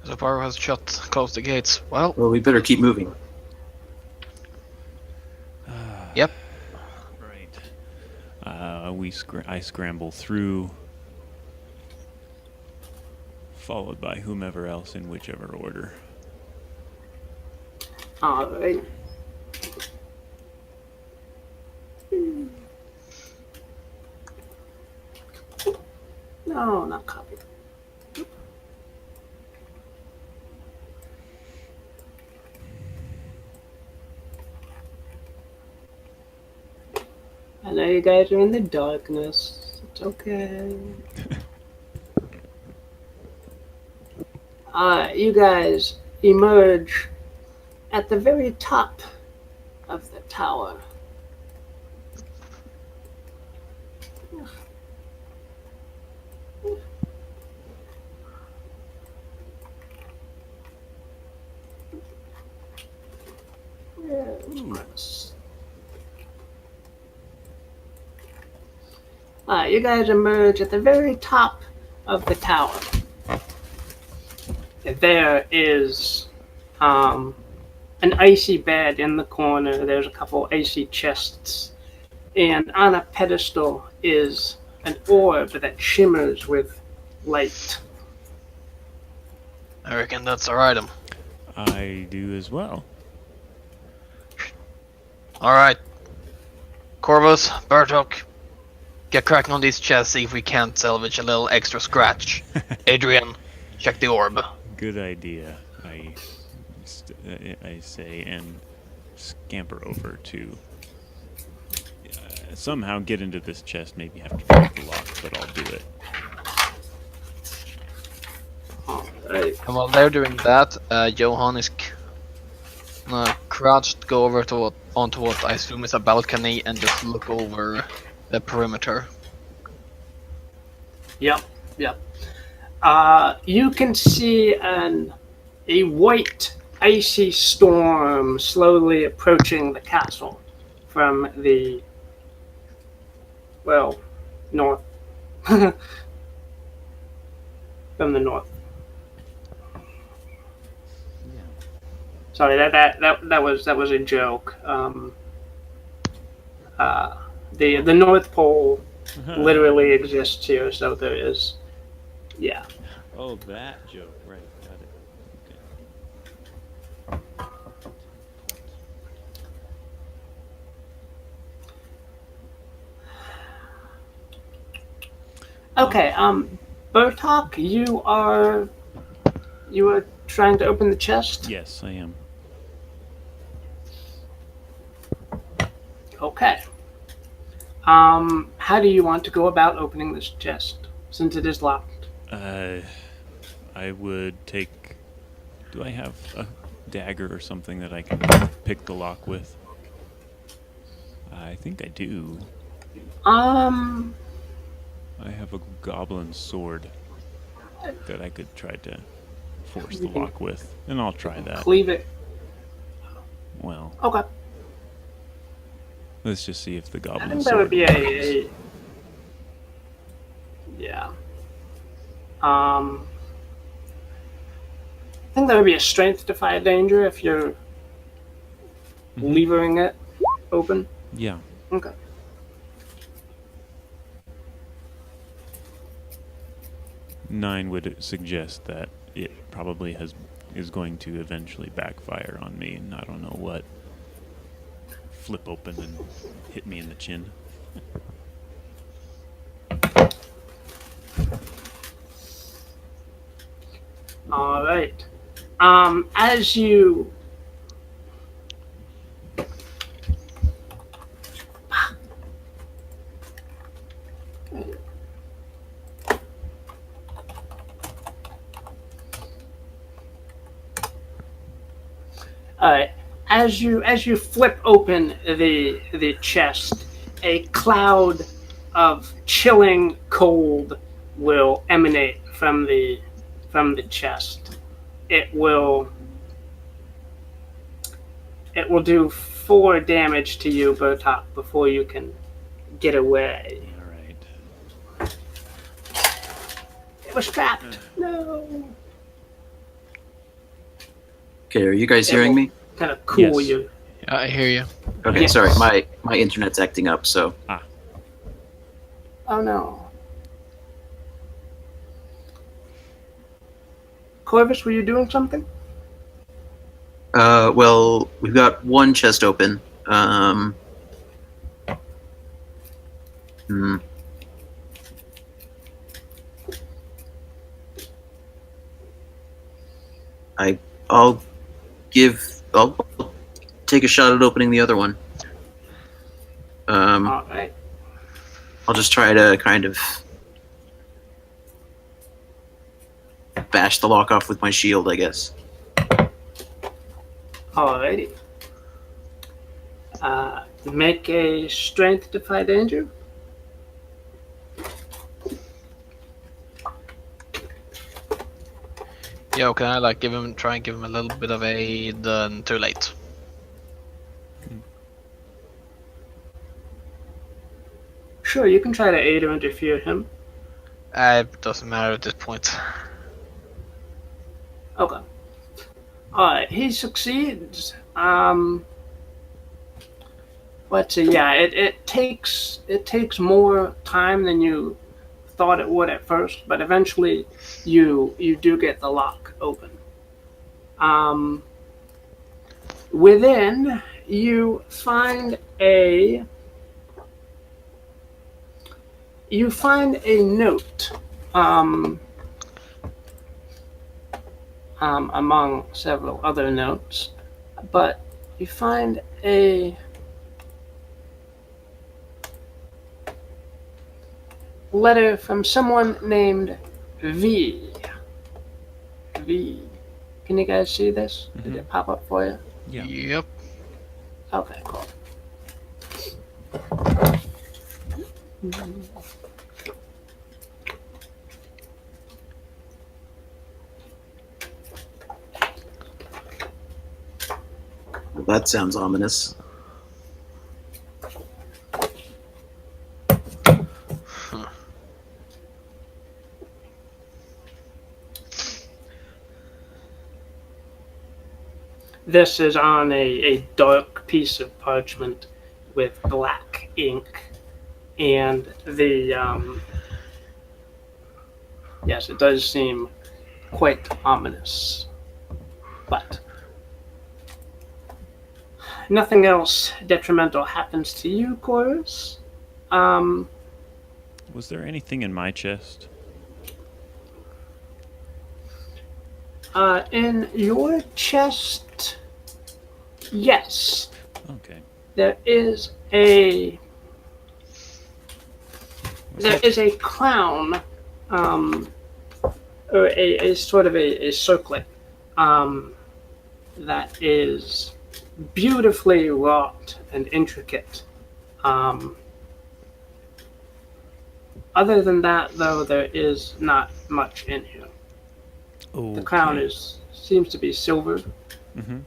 The bar has shut. Close the gates. Well, Well, we better keep moving. yep. Right. I scramble through, followed by whomever else in whichever order. All right. No, not copy. I know you guys are in the darkness. It's okay. You guys emerge at the very top of the tower. Yes. You guys emerge at the very top of the tower. There is an icy bed in the corner. There's a couple icy chests. And on a pedestal is an orb that shimmers with light. I reckon that's our item. I do as well. Alright. Corvus, Bertok, get cracking on these chests, see if we can't salvage a little extra scratch. Adrian, check the orb. Good idea. I say and scamper over to somehow get into this chest. Maybe have to break the lock, but I'll do it. Alright. And while they're doing that, Johan is crouched, go over to onto what I assume is a balcony and just look over the perimeter. Yep. You can see a white, icy storm slowly approaching the castle from the, north. From the north. Sorry, that was a joke. The North Pole literally exists here, so there is, yeah. Oh, that joke, right? Got it. Okay, Bertok, you are trying to open the chest? Yes, I am. Okay. How do you want to go about opening this chest, since it is locked? I would take. Do I have a dagger or something that I can pick the lock with? I think I do. I have a goblin sword that I could try to force the lock with, and I'll try that. Cleave it. Well, Okay. let's just see if the I goblin think that would sword be works. a yeah. I think that would be a strength defy danger if you're levering it open. Yeah. Okay. Nine would suggest that it probably is going to eventually backfire on me, and I don't know what. Flip open and hit me in the chin. All right. As you as you flip open the chest, a cloud of chilling cold will emanate from the chest. It will do 4 damage to you, Bertok, before you can get away. All right. It was trapped. No. Okay, are you guys hearing me? Kind of cool Yes. you. Yeah, I hear you. Okay, Yes. sorry, my internet's acting up, so Oh no. Corvus, were you doing something? well, we've got one chest open. Hmm. I'll take a shot at opening the other one. All right. I'll just try to kind of bash the lock off with my shield, I guess. Alrighty. Make a strength defy danger. Yo, can I like try and give him a little bit of aid? Too late. Sure, you can try to aid or interfere him. It doesn't matter at this point. Okay. Alright, he succeeds. But yeah, it takes more time than you thought it would at first, but eventually you do get the lock open. Within, you find a note among several other notes, but you find a letter from someone named V. V. Can you guys see this? Did it pop up for you? Yeah. Yep. Okay, cool. Well, that sounds ominous. This is on a dark piece of parchment with black ink, and yes, it does seem quite ominous, but nothing else detrimental happens to you, Corvus. Was there anything in my chest? In your chest, yes, Okay. there is a crown, or a sort of a circlet, that is beautifully wrought and intricate. Other than that, though, there is not much in here. Okay. The crown seems to be silver. Mm-hmm.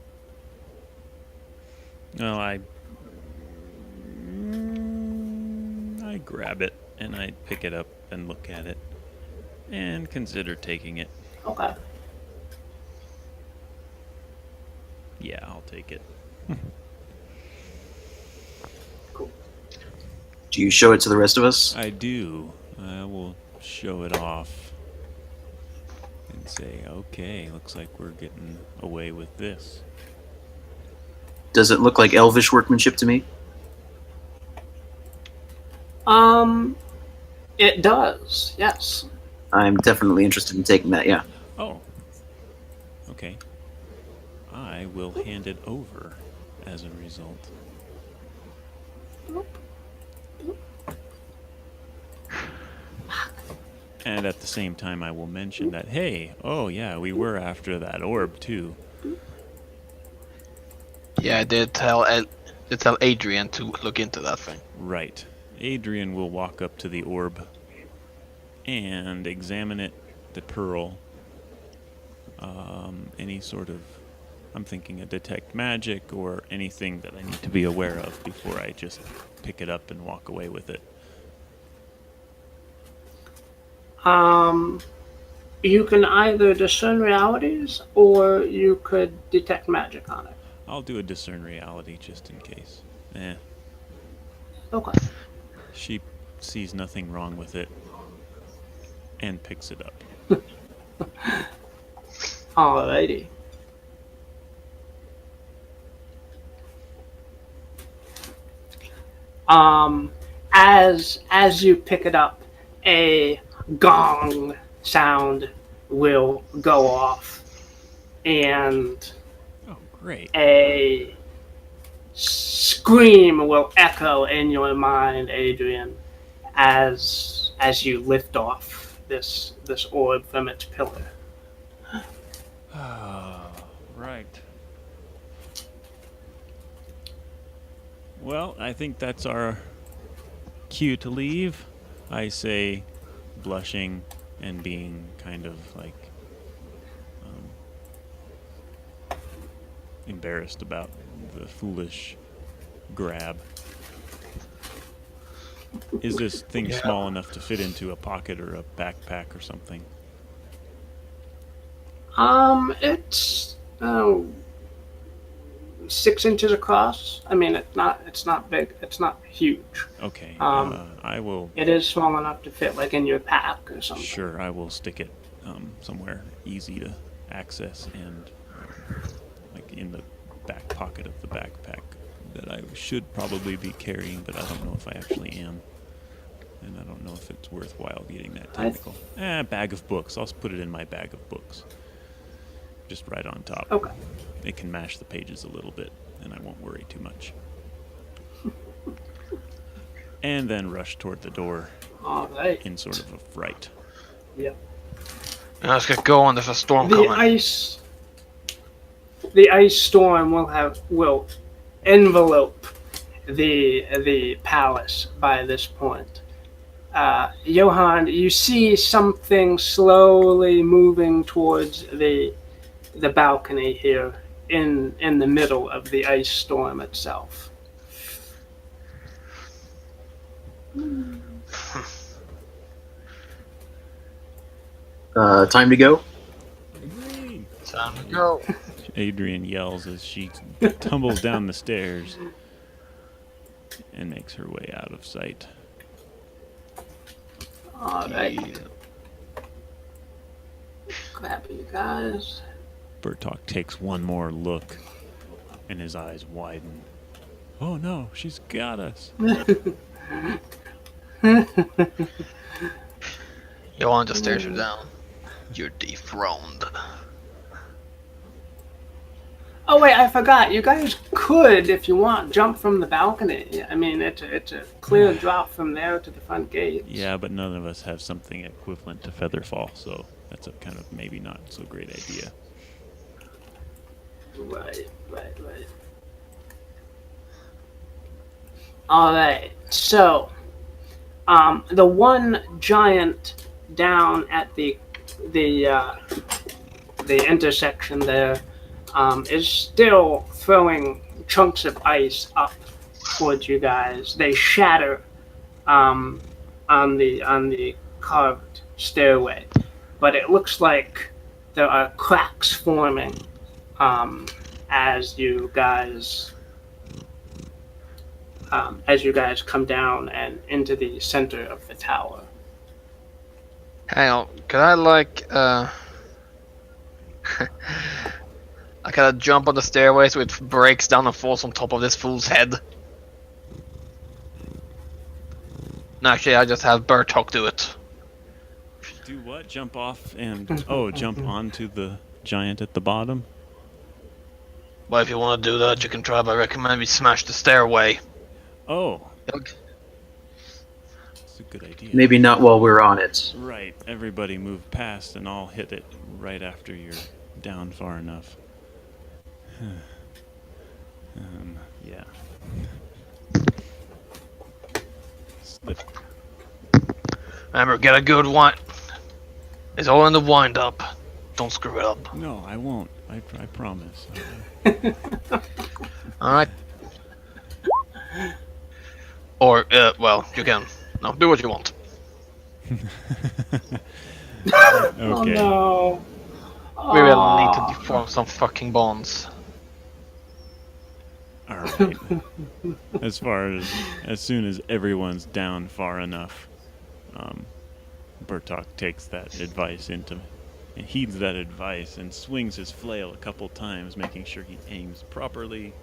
No, I grab it and I pick it up and look at it and consider taking it. Okay. Yeah, I'll take it. Cool. Do you show it to the rest of us? I do. I will show it off and say, okay, looks like we're getting away with this. Does it look like elvish workmanship to me? It does. Yes. I'm definitely interested in taking that, yeah. Oh. Okay. I will hand it over as a result. And at the same time, I will mention that, hey, oh yeah, we were after that orb too. Yeah, I did tell Adrian to look into that thing. Right. Adrian will walk up to the orb and examine it, the pearl. Any sort of, I'm thinking a detect magic or anything that I need to be aware of before I just pick it up and walk away with it. You can either discern realities or you could detect magic on it. I'll do a discern reality just in case. Okay. She sees nothing wrong with it and picks it up. Alrighty. As you pick it up, a gong sound will go off, and Oh, great. a scream will echo in your mind, Adrian, as you lift off this orb from its pillar. Right. Well, I think that's our cue to leave. I say, blushing and being kind of like embarrassed about the foolish grab. Is this thing small enough to fit into a pocket or a backpack or something? It's 6 inches across. I mean, it's not big. It's not huge. Okay. Um, I will. It is small enough to fit like in your pack or something. Sure, I will stick it somewhere easy to access and like in the back pocket of the backpack that I should probably be carrying, but I don't know if I actually am. And I don't know if it's worthwhile getting that technical. Bag of books. I'll put it in my bag of books. Just right on top. Okay. It can mash the pages a little bit, and I won't worry too much. And then rush toward the door All right. in sort of a fright. Yeah. Let's get going. There's a storm The coming. ice storm will envelope the palace by this point. Johan, you see something slowly moving towards the balcony here in the middle of the ice storm itself. Time to go? Time to go. Adrian yells as she tumbles down the stairs and makes her way out of sight. All right. Grab you guys. Bertok takes one more look, and his eyes widen. Oh no, she's got us. Johan just stares her down. You're dethroned. Oh wait, I forgot. You guys could, if you want, jump from the balcony. I mean, it's a clear drop from there to the front gate. Yeah, but none of us have something equivalent to Featherfall, so that's a kind of maybe not so great idea. Right. All right. So, the one giant down at the the intersection there is still throwing chunks of ice up towards you guys. They shatter on the carved stairway, but it looks like there are cracks forming as you guys come down and into the center of the tower. Hang on, could I I gotta jump on the stairway so it breaks down and falls on top of this fool's head? No, actually, I just have Bertok do it. Do what? Jump off and jump onto the giant at the bottom? Well, if you want to do that, you can try, but I recommend we smash the stairway. Oh. That's a good idea. Maybe not while we're on it. Right. Everybody move past and I'll hit it right after you're down far enough. Yeah. Remember, get a good one. It's all in the wind up. Don't screw it up. No, I won't. I promise. Alright. Or, well, you can. No, do what you want. Okay. Oh no. We will need to form some fucking bonds. Alright. As soon as everyone's down far enough, Bertok takes that advice and heeds that advice and swings his flail a couple times, making sure he aims properly,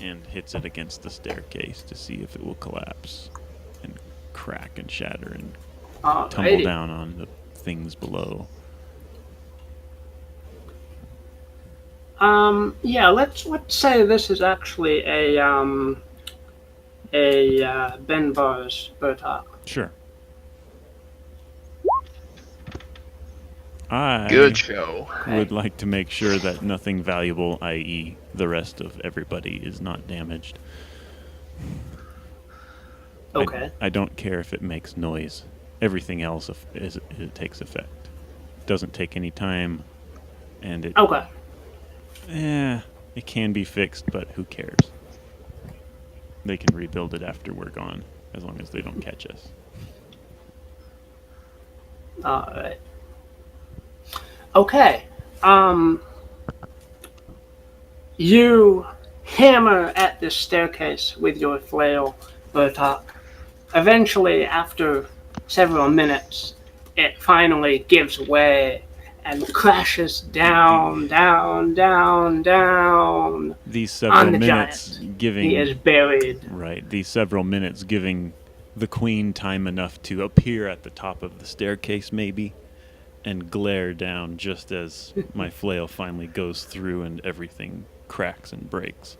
and hits it against the staircase to see if it will collapse and crack and shatter and tumble down on the things below. Yeah, let's say this is actually a Benvar's Bertok. Sure. I Good show. would like to make sure that nothing valuable, i.e. the rest of everybody, is not damaged. Okay. I don't care if it makes noise. Everything else it takes effect. Doesn't take any time, and it... Okay. It can be fixed, but who cares? They can rebuild it after we're gone, as long as they don't catch us. Alright. Okay. You hammer at this staircase with your flail, Bertok. Eventually, after several minutes, it finally gives way and crashes down. These on several the minutes giant. giving... He is buried. Right, these several minutes giving the queen time enough to appear at the top of the staircase, maybe, and glare down just as my flail finally goes through and everything cracks and breaks.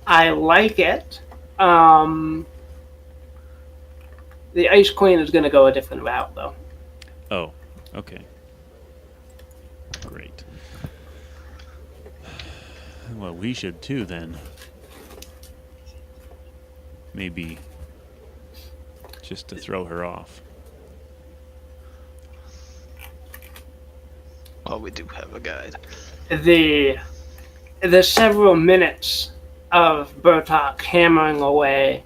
I like it. The Ice Queen is going to go a different route, though. Oh, okay. Great. Well, we should too, then. Maybe just to throw her off. Well, we do have a guide. The several minutes of Bertok hammering away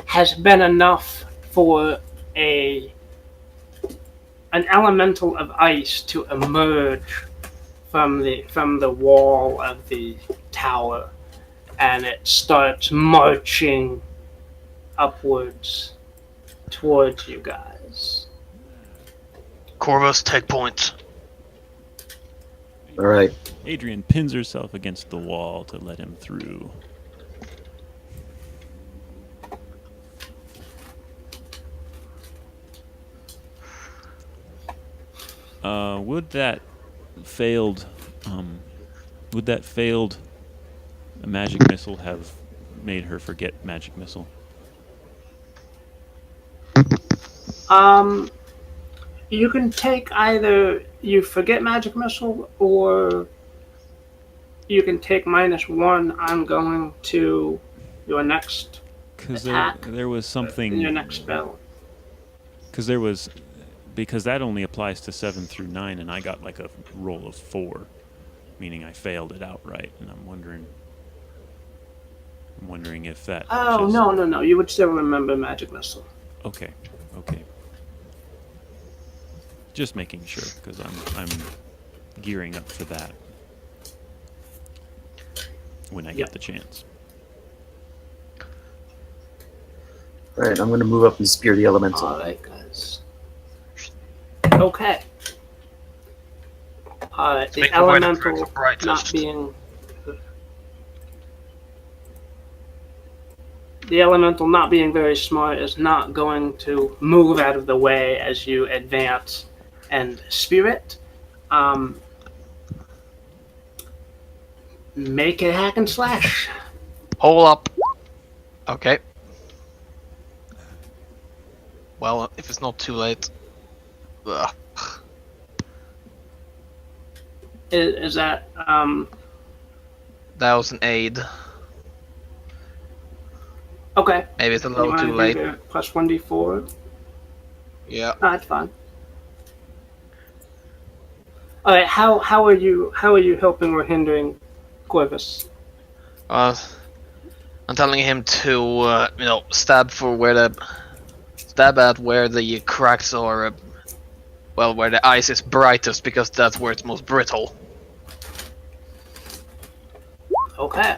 has been enough for an elemental of ice to emerge from the wall of the tower, and it starts marching upwards towards you guys. Corvus, take point. All right. Adrian pins herself against the wall to let him through. Would that failed magic missile have made her forget magic missile? You can take either you forget magic missile, or you can take -1 ongoing to your next Because attack. there was something. Your next spell. because that only applies to 7 through 9, and I got like a roll of 4, meaning I failed it outright, and I'm wondering if that. Oh, no. You would still remember magic missile. Okay. Just making sure, because I'm gearing up for that when I get the chance. Alright, I'm going to move up and spear the elemental. Alright, guys. Okay. The Make the way to elemental the brightest. not being... The elemental not being very smart is not going to move out of the way as you advance and spear it. Make it hack and slash. Hole up. Okay. Well, if it's not too late. Ugh. Is that That was an aid. okay? Maybe it's a You little wanna too do late. the plus 1d4? Yeah. No, it's fine. All right, how are you helping or hindering Corvus? I'm telling him to stab at where the cracks are. Well, where the ice is brightest, because that's where it's most brittle. Okay,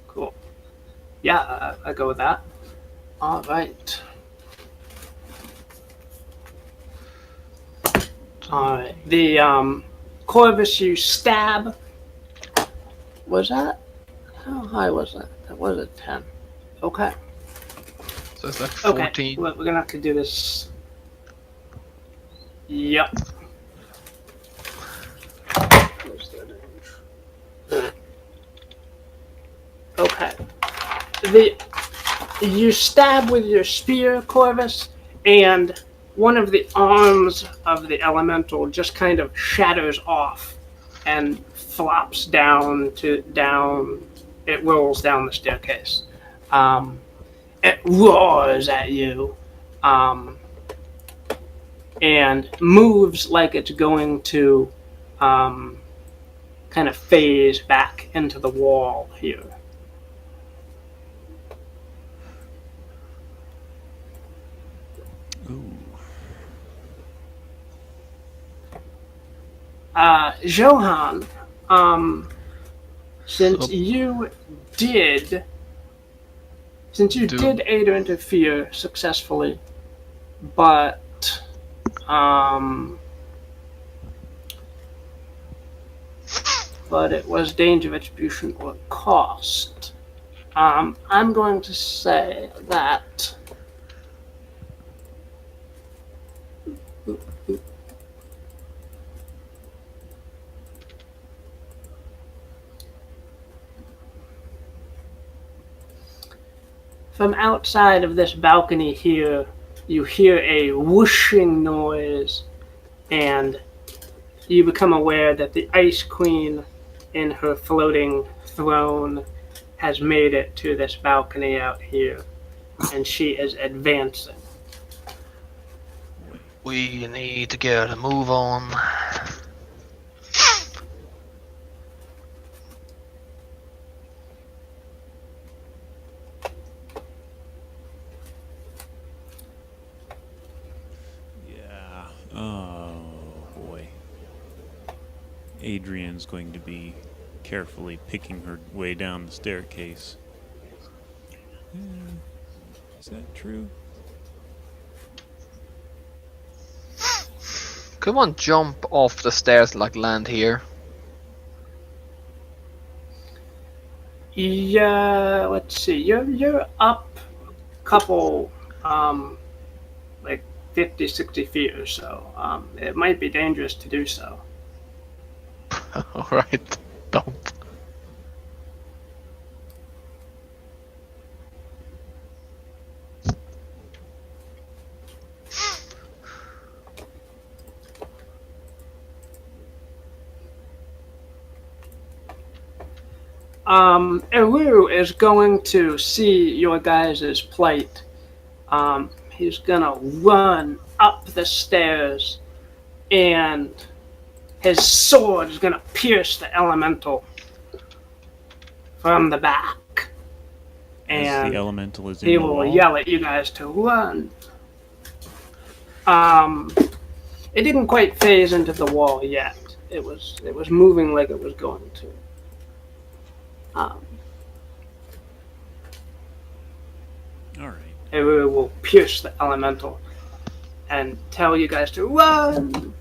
cool. Yeah, I go with that. All right. Alright, the Corvus you stab, was that? How high was that? That was a 10. Okay. So it's like 14. Okay, we're gonna have to do this. Yep. Okay. You stab with your spear, Corvus, and one of the arms of the elemental just kind of shatters off and flops down. It rolls down the staircase. It roars at you and moves like it's going to kind of phase back into the wall here. Ooh. Johan, since you did aid or interfere successfully, but it was danger, retribution, or cost. I'm going to say that from outside of this balcony here, you hear a whooshing noise, and you become aware that the Ice Queen in her floating throne has made it to this balcony out here, and she is advancing. We need to get a move on. Yeah. Oh boy. Adrian's going to be carefully picking her way down the staircase. Is that true? Could one jump off the stairs, like land here? Yeah, let's see. You're up a couple, like 50, 60 feet or so. It might be dangerous to do so. Alright, don't. Eru is going to see your guys' plight, he's gonna run up the stairs, and his sword is gonna pierce the elemental from the back. As And the elemental is in he the will wall. yell at you guys to run. It didn't quite phase into the wall yet. It was moving like it was going to. All right. It will pierce the elemental and tell you guys to run.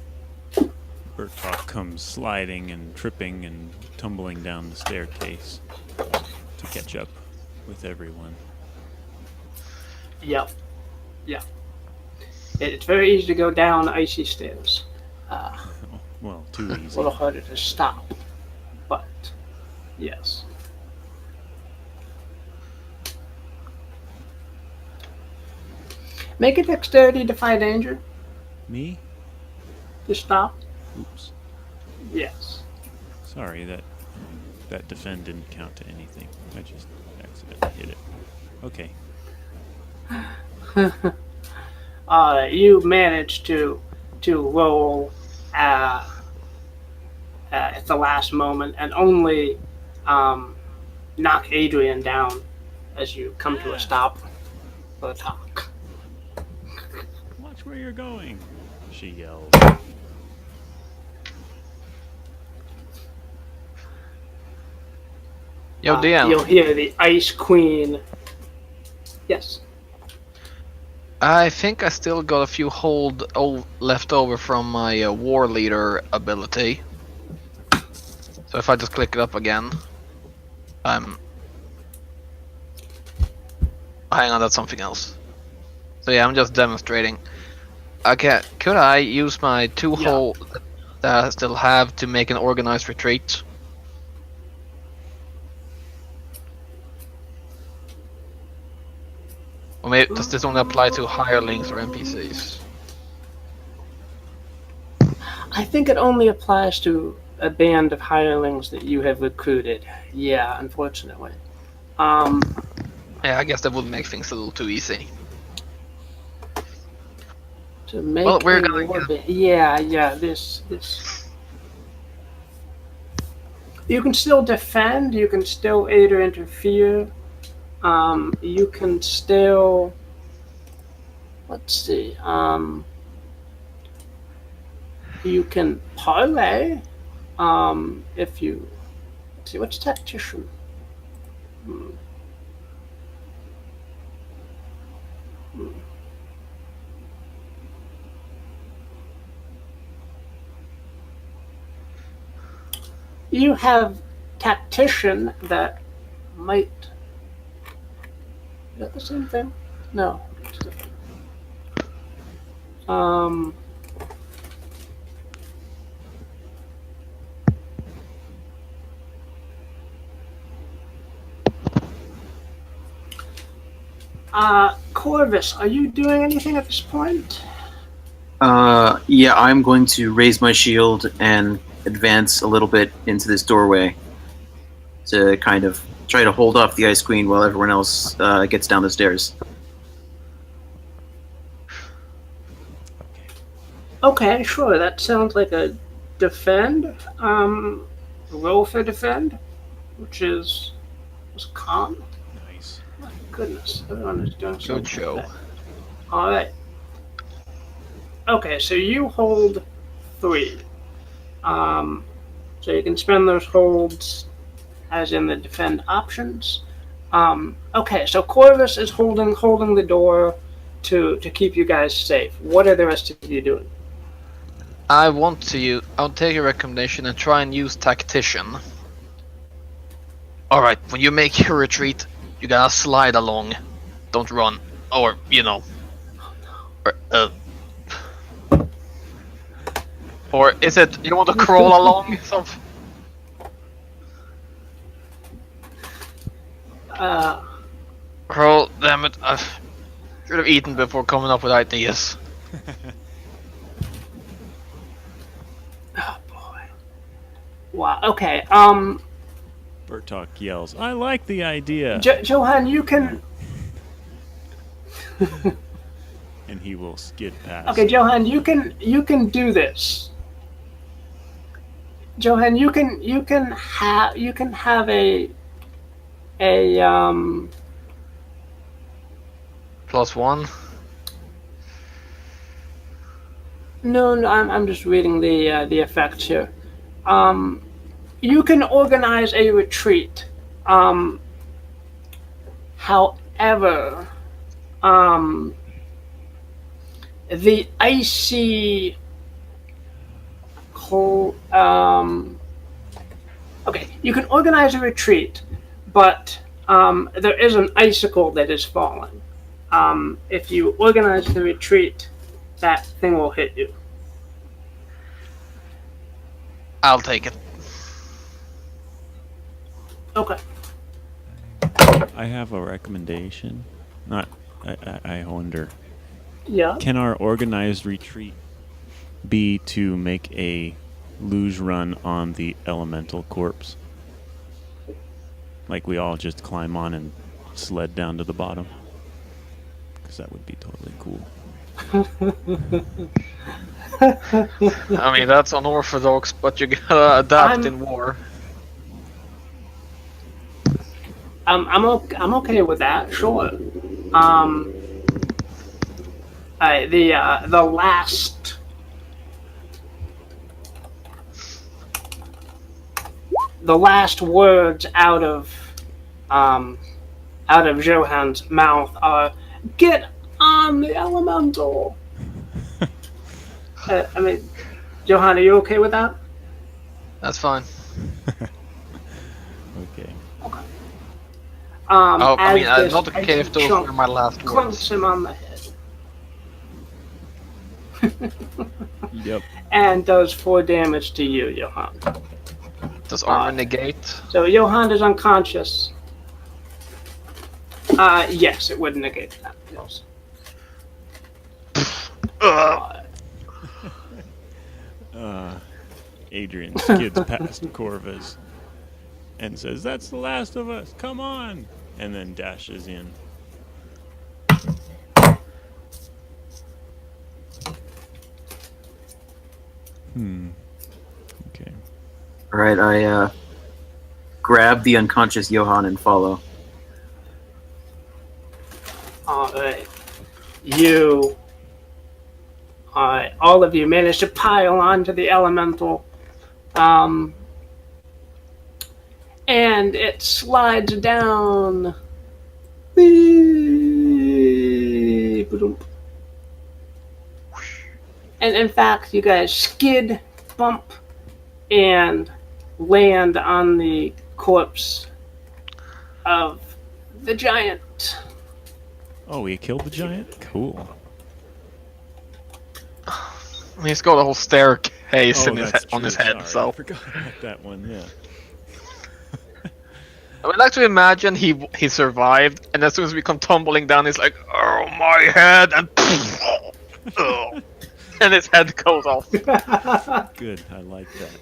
Bertok comes sliding and tripping and tumbling down the staircase to catch up with everyone. Yep. It's very easy to go down icy stairs. Well, too A easy. little harder to stop, but yes. Make a dexterity defy danger Me? to stop. Oops. Yes. Sorry, that defend didn't count to anything. I just accidentally hit it. Okay. You managed to roll at the last moment and only knock Adrian down as you come to a stop for the talk. Watch where you're going, she yells. Yo, DM. You'll hear the Ice Queen. Yes. I think I still got a few hold left over from my war leader ability. So if I just click it up again, hang on, that's something else. So yeah, I'm just demonstrating. Okay, could I use my 2 hold that I still have to make an organized retreat? Or maybe does this only apply to hirelings or NPCs? I think it only applies to a band of hirelings that you have recruited. Yeah, unfortunately. Yeah, I guess that would make things a little too easy. To make Well, we're a gonna war this. You can still defend. You can still aid or interfere. You can still. Let's see. You can parlay. If you. Let's see. What's tactician? You have tactician that might. Is that the same thing? No. It's different. Corvus, are you doing anything at this point? Yeah, I'm going to raise my shield and advance a little bit into this doorway to kind of try to hold off the Ice Queen while everyone else gets down the stairs. Okay, sure. That sounds like a defend. Roll for defend, which was calm. Nice. My goodness, everyone is doing so Good show. All right. Okay, so you hold 3. So you can spend those holds as in the defend options. Okay, so Corvus is holding the door to keep you guys safe. What are the rest of you doing? I'll take your recommendation and try and use tactician. Alright, when you make your retreat, you gotta slide along. Don't run. Or, Or is it you want to crawl along? Crawl, damn it. I should have eaten before coming up with ideas. Oh boy. Wow. Okay. Bertok yells, I like the idea. Johan, you can. and he will skid past. Okay, Johan, you can do this. Johan, you can have a +1. No, I'm just reading the effects here. You can organize a retreat. However, the icy cold. Okay, you can organize a retreat, but there is an icicle that is falling. If you organize the retreat, that thing will hit you. I'll take it. Okay. I have a recommendation. I wonder. Yeah. Can our organized retreat be to make a luge run on the elemental corpse? Like we all just climb on and sled down to the bottom? Because that would be totally cool. I mean, that's unorthodox, but you gotta adapt in war. I'm okay with that. Sure. The last words out of Johan's mouth are, "Get on the elemental." I mean, Johan, are you okay with that? That's fine. Okay. Okay. I mean, as not this okay if those chunk were my last clunks words. him on the head. Yep. And does 4 damage to you, Johan. Does armor negate? So Johan is unconscious. Yes, it would negate that. Yes. Adrian skids past Corvus and says, "That's the last of us. Come on!" And then dashes in. Okay. All right, I grab the unconscious Johan and follow. Alright. All of you manage to pile onto the elemental. And it slides down. Whee! Ba-dum. And in fact, you guys skid, bump, and land on the corpse of the giant. Oh, he killed the giant? Cool. I mean, he's got a whole staircase Oh, in his that's on his true. head, Sorry, so. I forgot about that one, yeah. I would like to imagine he survived, and as soon as we come tumbling down, he's like, "Oh, my head!" and and his head goes off. Good, I like that.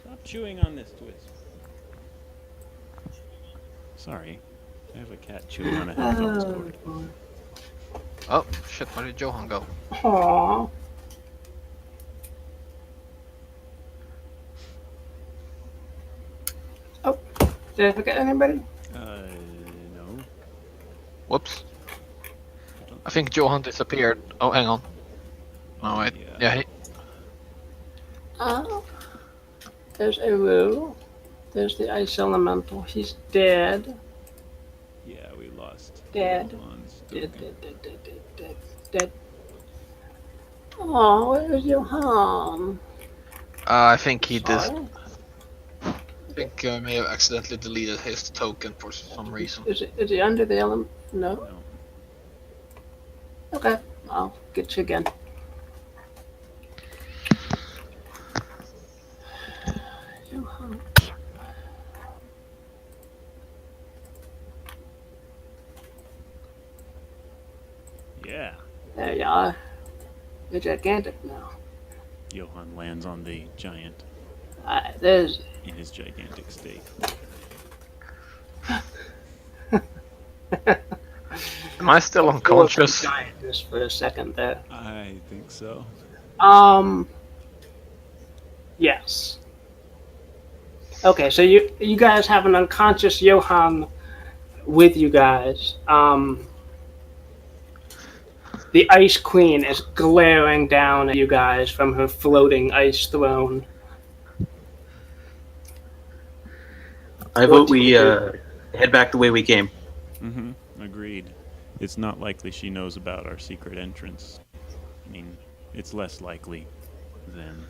Stop chewing on this twist. Sorry, I have a cat chewing on a headphones cord. Oh shit! Where did Johan go? Aww. Oh, did I forget anybody? No. Whoops. I think Johan disappeared. Oh, hang on. Oh wait. Yeah. There's Eru. There's the ice elemental. He's dead. Yeah, we lost. Dead. Johan's Dead, token. dead. Oh, where's Johan? I think he did. Sorry? I think I may have accidentally deleted his token for some reason. Is he under the element? No? No. Okay, I'll get you again. Johan. Yeah. There you are. You're gigantic now. Johan lands on the giant There's. in his gigantic state. I Am I still unconscious? Giant just for a second there. I think so. Yes. Okay, so you guys have an unconscious Johan with you guys. The Ice Queen is glaring down at you guys from her floating ice throne. I vote we head back the way we came. Mm-hmm. Agreed. It's not likely she knows about our secret entrance. I mean, it's less likely than...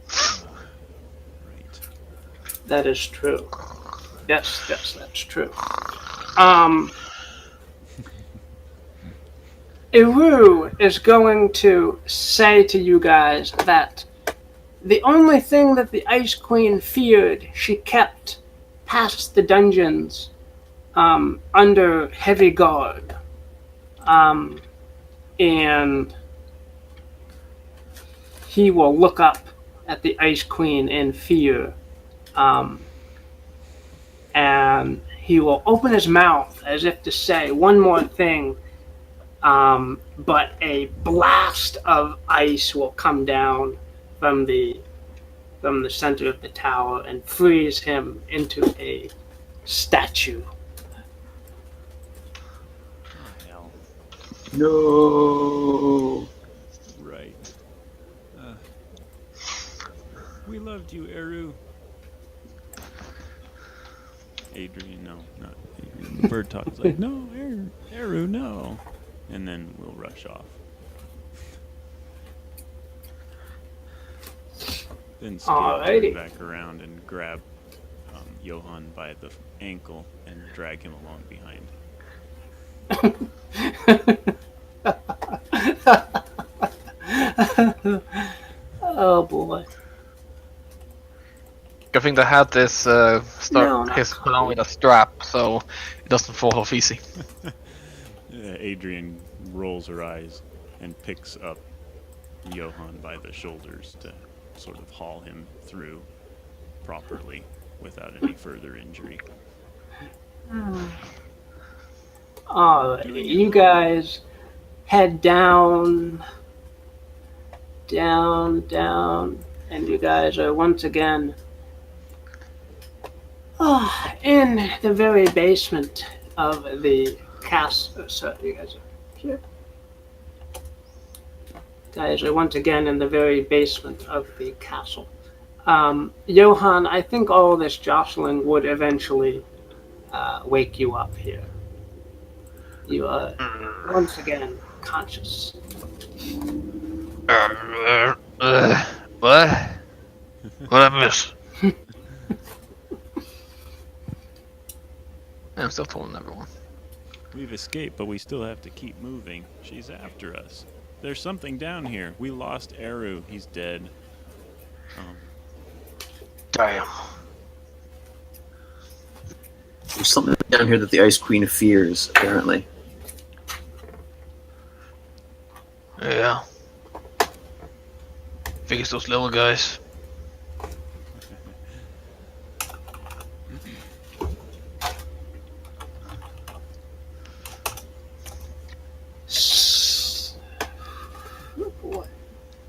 right. That is true. Yes, that's true. Iru is going to say to you guys that the only thing that the Ice Queen feared, she kept past the dungeons under heavy guard. And he will look up at the Ice Queen in fear. And he will open his mouth as if to say one more thing, but a blast of ice will come down from the center of the tower and freeze him into a statue. Oh, hell. No. Right. We loved you, Eru. Adrian, no, not Adrian. Bertok is like, no, Eru, no. And then we'll rush off. Then Scale turn back around and grab Johan by the ankle and drag him along behind. Oh boy. I think the hat is put on with a strap, so it doesn't fall off easy. Adrian rolls her eyes and picks up Johan by the shoulders to sort of haul him through properly without any further injury. Alright, you guys head down, and you guys are once again in the very basement of the castle. So you guys are here. Guys are once again in the very basement of the castle. Johan, I think all this jostling would eventually wake you up here. You are once again conscious. What? What I miss? I'm still fooling everyone. We've escaped, but we still have to keep moving. She's after us. There's something down here. We lost Eru. He's dead. Damn. There's something down here that the Ice Queen fears, apparently. Yeah. Think it's those little guys.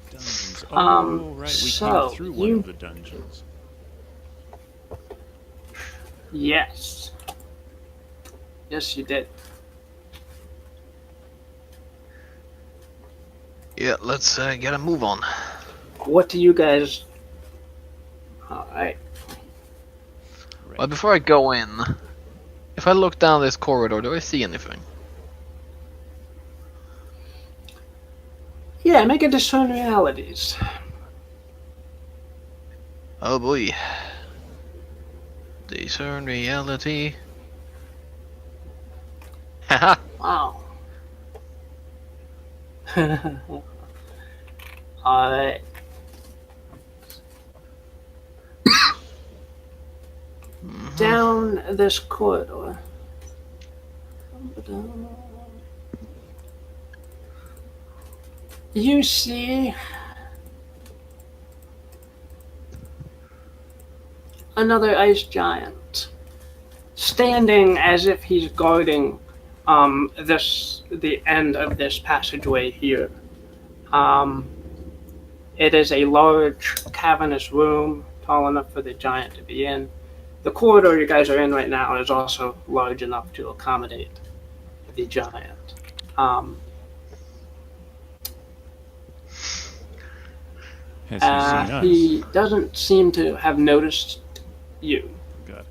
Dungeons. Oh, right. We so came through one of the dungeons. Yes. Yes, you did. Yeah, let's get a move on. What do you guys... Alright. But before I go in, if I look down this corridor, do I see anything? Yeah, make a discern realities. Oh boy. Discern reality. Haha. Wow. Alright. Down this corridor. You see another ice giant. standing as if he's guarding the end of this passageway here. It is a large cavernous room, tall enough for the giant to be in. The corridor you guys are in right now is also large enough to accommodate the giant. Has he seen us? He doesn't seem to have noticed you. Got it.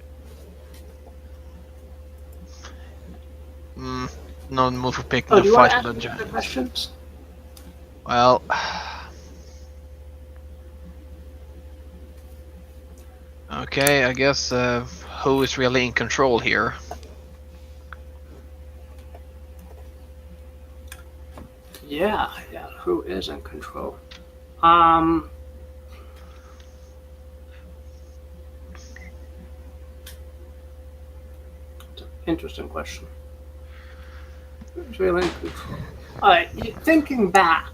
No move for picking Oh, a do you want to fight ask with the me the giant. questions? Well, okay, I guess who is really in control here? Yeah, who is in control? Interesting question. Who's really in control? Alright, thinking back.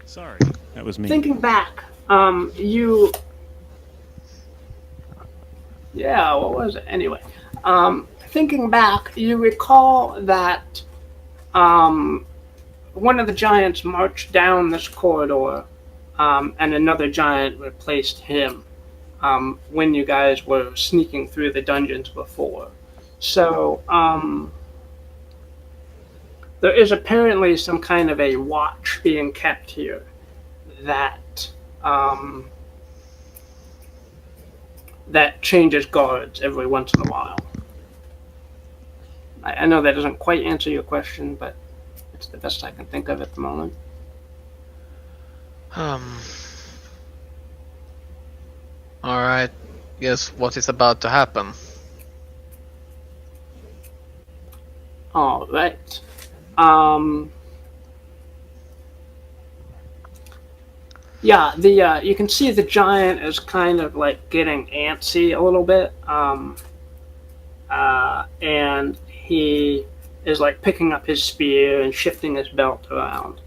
Sorry, that was me. Thinking back, you. Yeah, what was it? Anyway, thinking back, you recall that one of the giants marched down this corridor, and another giant replaced him when you guys were sneaking through the dungeons before. So, there is apparently some kind of a watch being kept here that that changes guards every once in a while. I know that doesn't quite answer your question, but it's the best I can think of at the moment. Alright, guess what is about to happen? All right. Yeah, you can see the giant is kind of like getting antsy a little bit, and he is like picking up his spear and shifting his belt around,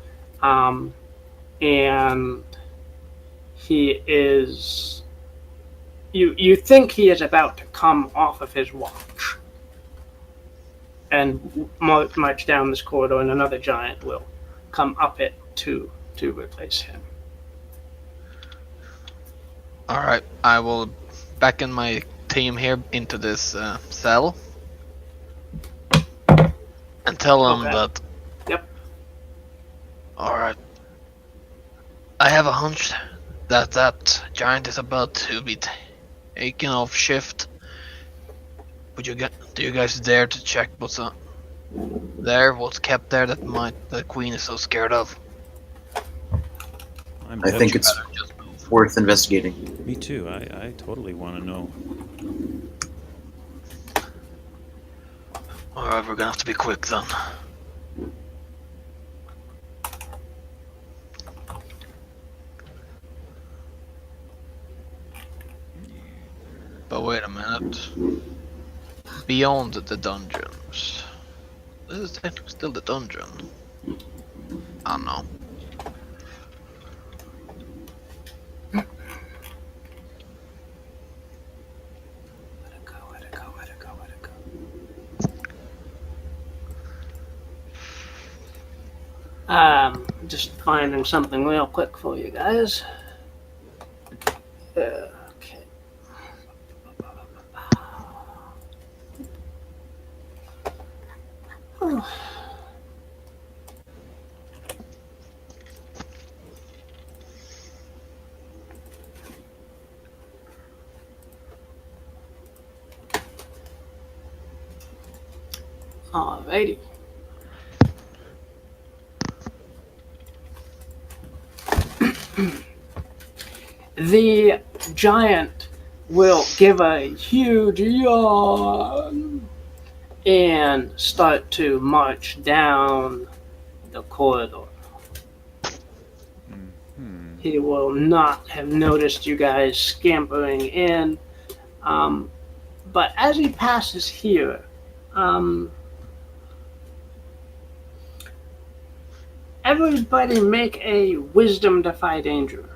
and he is. You think he is about to come off of his watch and march down this corridor, and another giant will come up it to replace him. Alright, I will back in my team here into this cell and tell them Okay. that. Yep. Alright. I have a hunch that giant is about to be taken off shift. Do you guys dare to check what's what's kept there that the queen is so scared of? I'm I think it's worth investigating. Me too. I totally want to know. Alright, we're gonna have to be quick then. But wait a minute. Beyond the dungeons. This is technically still the dungeon. I don't know. Where'd it go? Just finding something real quick for you guys. Okay. Alrighty. The giant will give a huge yawn and start to march down the corridor. Mm-hmm. He will not have noticed you guys scampering in, but as he passes here, everybody make a wisdom defy danger.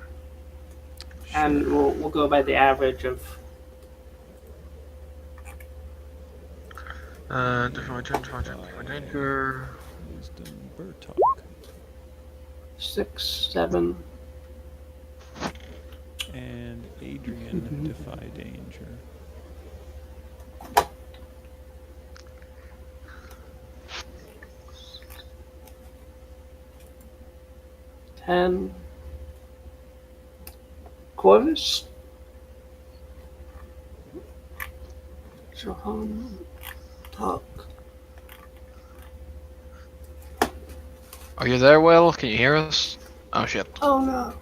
And we'll go by the average of Danger. Wisdom, Bertok. 6, 7. And Adrian, defy danger. And Corvus, Johan, talk. Are you there, Will? Can you hear us? Oh shit. Oh no.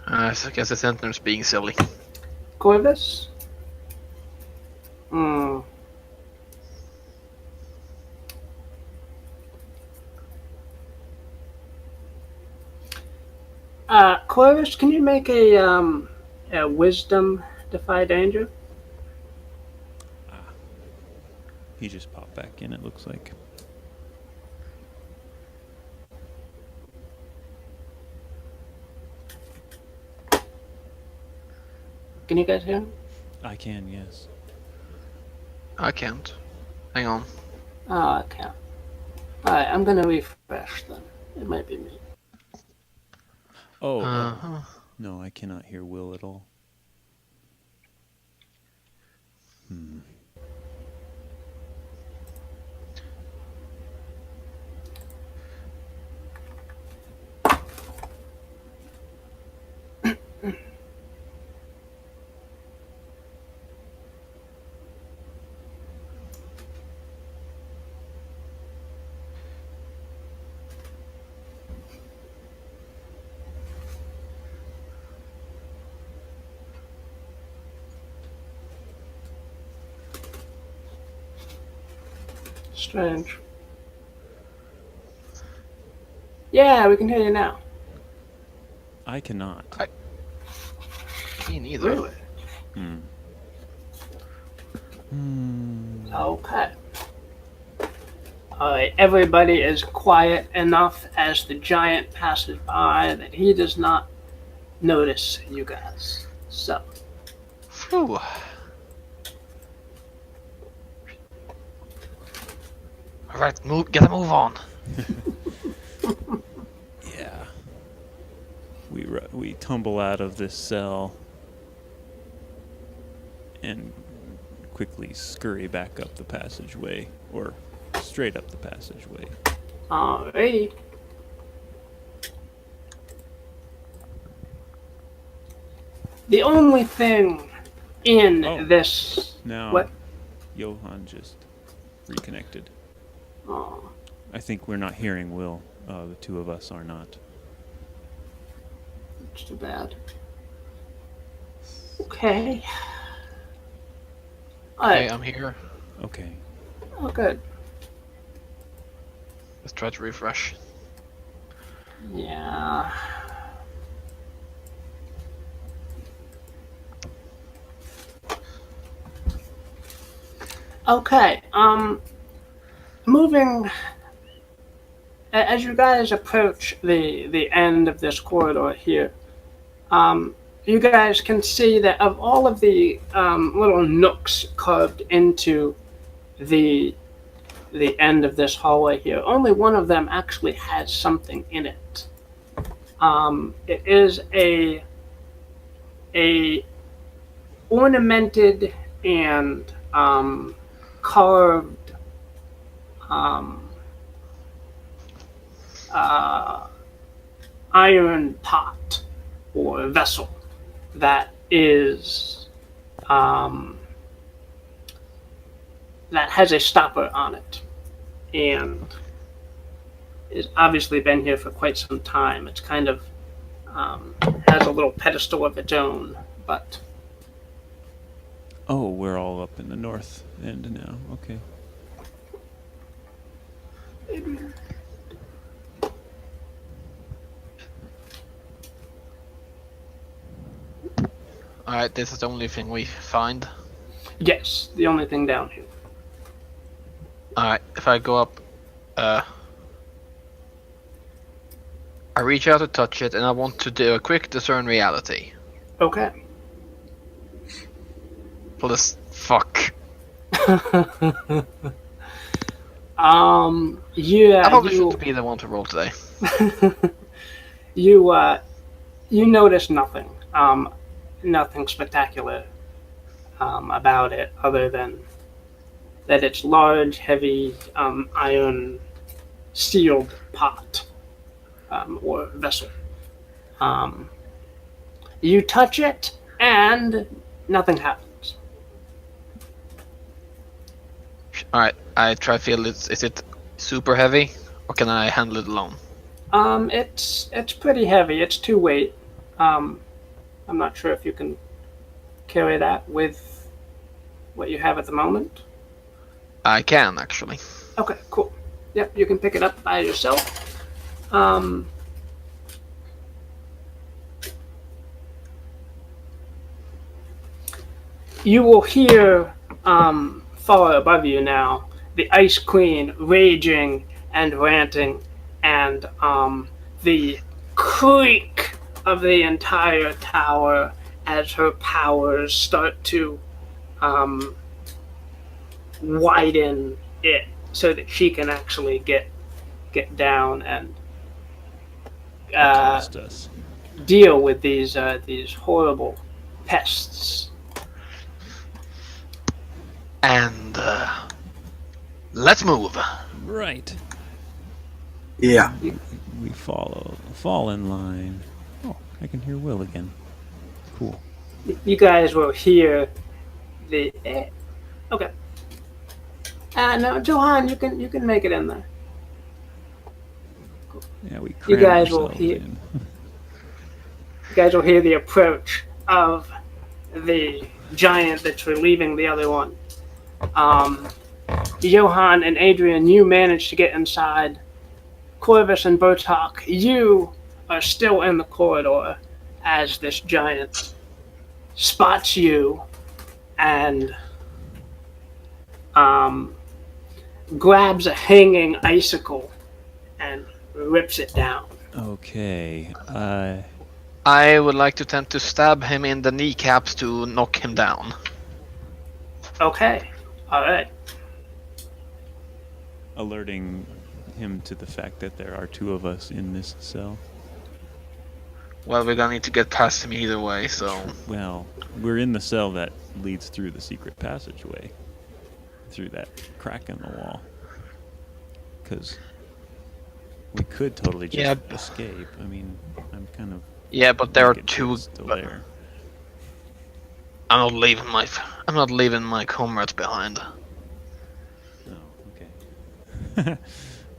I guess the sentence being silly. Corvus? Hmm. Corvus, can you make a wisdom defy danger? He just popped back in, it looks like. Can you guys hear him? I can, yes. I can't. Hang on. Oh, I can't. Alright, I'm gonna refresh then. It might be me. Oh, Uh-huh. no, I cannot hear Will at all. Strange. Yeah, we can hear you now. I cannot. Me neither. Really? Okay. Alright, everybody is quiet enough as the giant passes by that he does not notice you guys. So, Phew. Alright, get a move on. Yeah. We tumble out of this cell and quickly scurry back up the passageway, or straight up the passageway. alrighty. The only thing in Oh. this... Now, What? Johan just reconnected. Oh, I think we're not hearing Will. The two of us are not. it's too bad. Okay. Alright. Okay, I'm here. Okay. Oh, good. Let's try to refresh. Yeah. Okay, moving as you guys approach the end of this corridor here, you guys can see that of all of the little nooks carved into the end of this hallway here, only one of them actually has something in it. It is a ornamented and carved iron pot or vessel that is that has a stopper on it and has obviously been here for quite some time. It's kind of has a little pedestal of its own, but Oh, we're all up in the north end now. Okay. Alright, this is the only thing we find. yes, the only thing down here. Alright, if I go up, I reach out to touch it, and I want to do a quick discern reality. Okay. Plus, fuck. Yeah, I probably you should be the one to roll today. you notice nothing. Nothing spectacular about it, other than that it's large, heavy, iron sealed pot or vessel. You touch it, and nothing happens. Alright, I try to feel it. Is it super heavy? Or can I handle it alone? It's pretty heavy. It's 2 weight. I'm not sure if you can carry that with what you have at the moment. I can, actually. Okay, cool. Yep, you can pick it up by yourself. You will hear far above you now the Ice Queen raging and ranting, and the creak of the entire tower as her powers start to widen it so that she can actually get down and Past us. deal with these horrible pests. And let's move. Right. Yeah. We fall in line. Oh, I can hear Will again. Cool. You guys will hear the. Okay. No, Johan, you can make it in there. Yeah, we You crammed guys will ourselves hear. in. You guys will hear the approach of the giant that's relieving the other one. Johan and Adrian, you managed to get inside. Corvus and Bertok, you are still in the corridor as this giant spots you and grabs a hanging icicle and rips it down. Okay. I would like to attempt to stab him in the kneecaps to knock him down. Okay. All right. Alerting him to the fact that there are 2 of us in this cell. Well, we're gonna need to get past him either way, so... Well, we're in the cell that leads through the secret passageway. Through that crack in the wall. Because we could totally just escape. I mean, I'm kind of... Yeah, but there are thinking 2... it's still there. I'm not leaving my comrades behind. Oh, okay.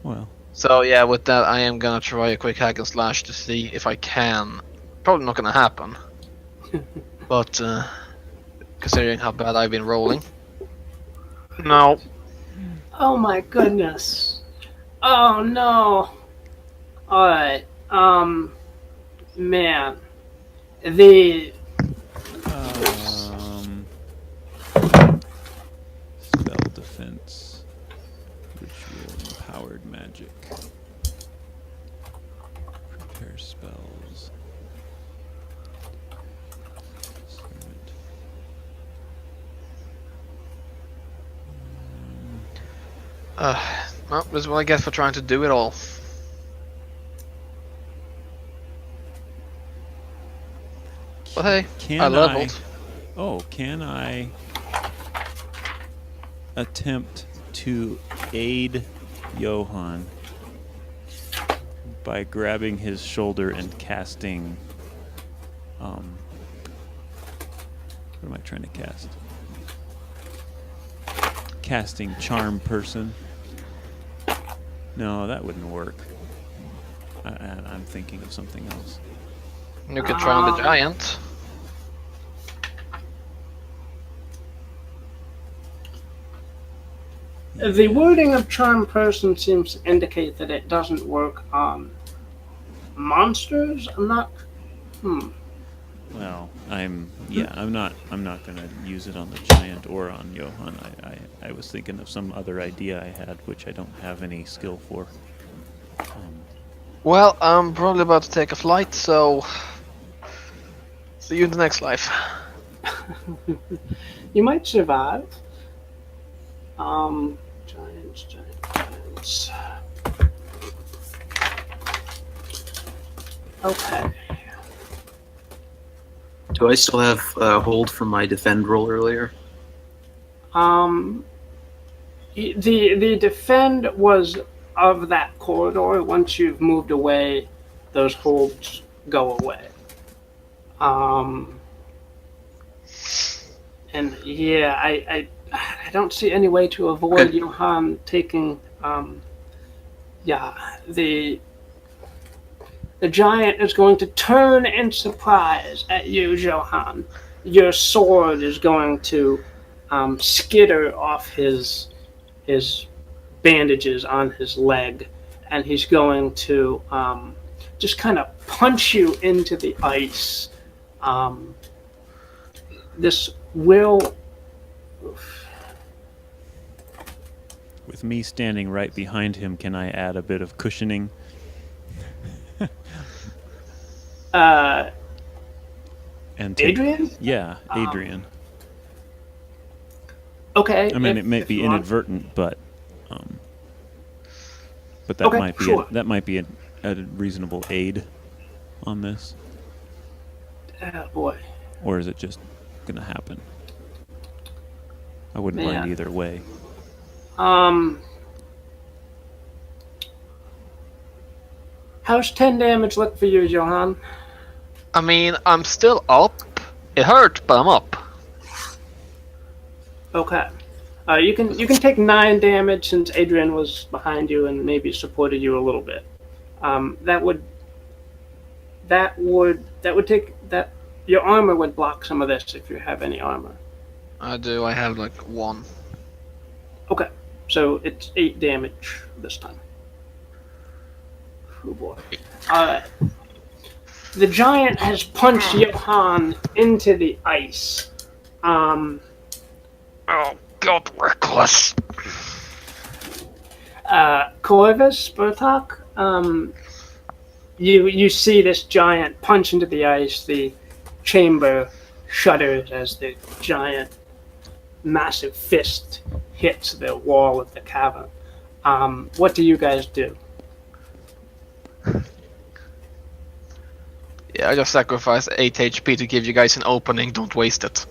Well, So yeah, with that, I am gonna try a quick hack and slash to see if I can. Probably not gonna happen. But considering how bad I've been rolling, no. Oh my goodness. Oh no. All right. Man. The spell defense, ritual, empowered magic, prepare spells. Instrument. Well, this is what I get for trying to do it all. But hey, Can I leveled. Can I attempt to aid Johan by grabbing his shoulder and casting what am I trying to cast? Casting Charm Person. No, that wouldn't work. I'm thinking of something else. You could try on the giant. The wording of Charm Person seems to indicate that it doesn't work on monsters. I'm not. Well, I'm not gonna use it on the giant or on Johan. I was thinking of some other idea I had, which I don't have any skill for. Well, I'm probably about to take a flight, so see you in the next life. You might survive. Giants. Okay. Do I still have hold from my defend roll earlier? The defend was of that corridor. Once you've moved away, those holds go away. And yeah, I don't see any way to avoid Okay. Johan taking. The giant is going to turn in surprise at you, Johan. Your sword is going to skitter off his bandages on his leg, and he's going to just kind of punch you into the ice. This will. With me standing right behind him, can I add a bit of cushioning? Uh, And Adrian? Yeah, Adrian. Okay. I mean, it may if be you want. inadvertent, but that Okay, might be sure. a reasonable aid on this, Boy. or is it just gonna happen? I wouldn't Man. mind either way. How's 10 damage look for you, Johan? I mean, I'm still up. It hurt, but I'm up. Okay. You can take 9 damage since Adrian was behind you and maybe supported you a little bit. That would take that. Your armor would block some of this if you have any armor. I do. I have like 1. Okay, so it's 8 damage this time. Oh boy. Alright. The giant has punched Johan into the ice. Oh God, reckless. Corvus, Bertok, you see this giant punch into the ice. The chamber shudders as the giant, massive fist hits the wall of the cavern. What do you guys do? Yeah, I just sacrificed 8 HP to give you guys an opening. Don't waste it.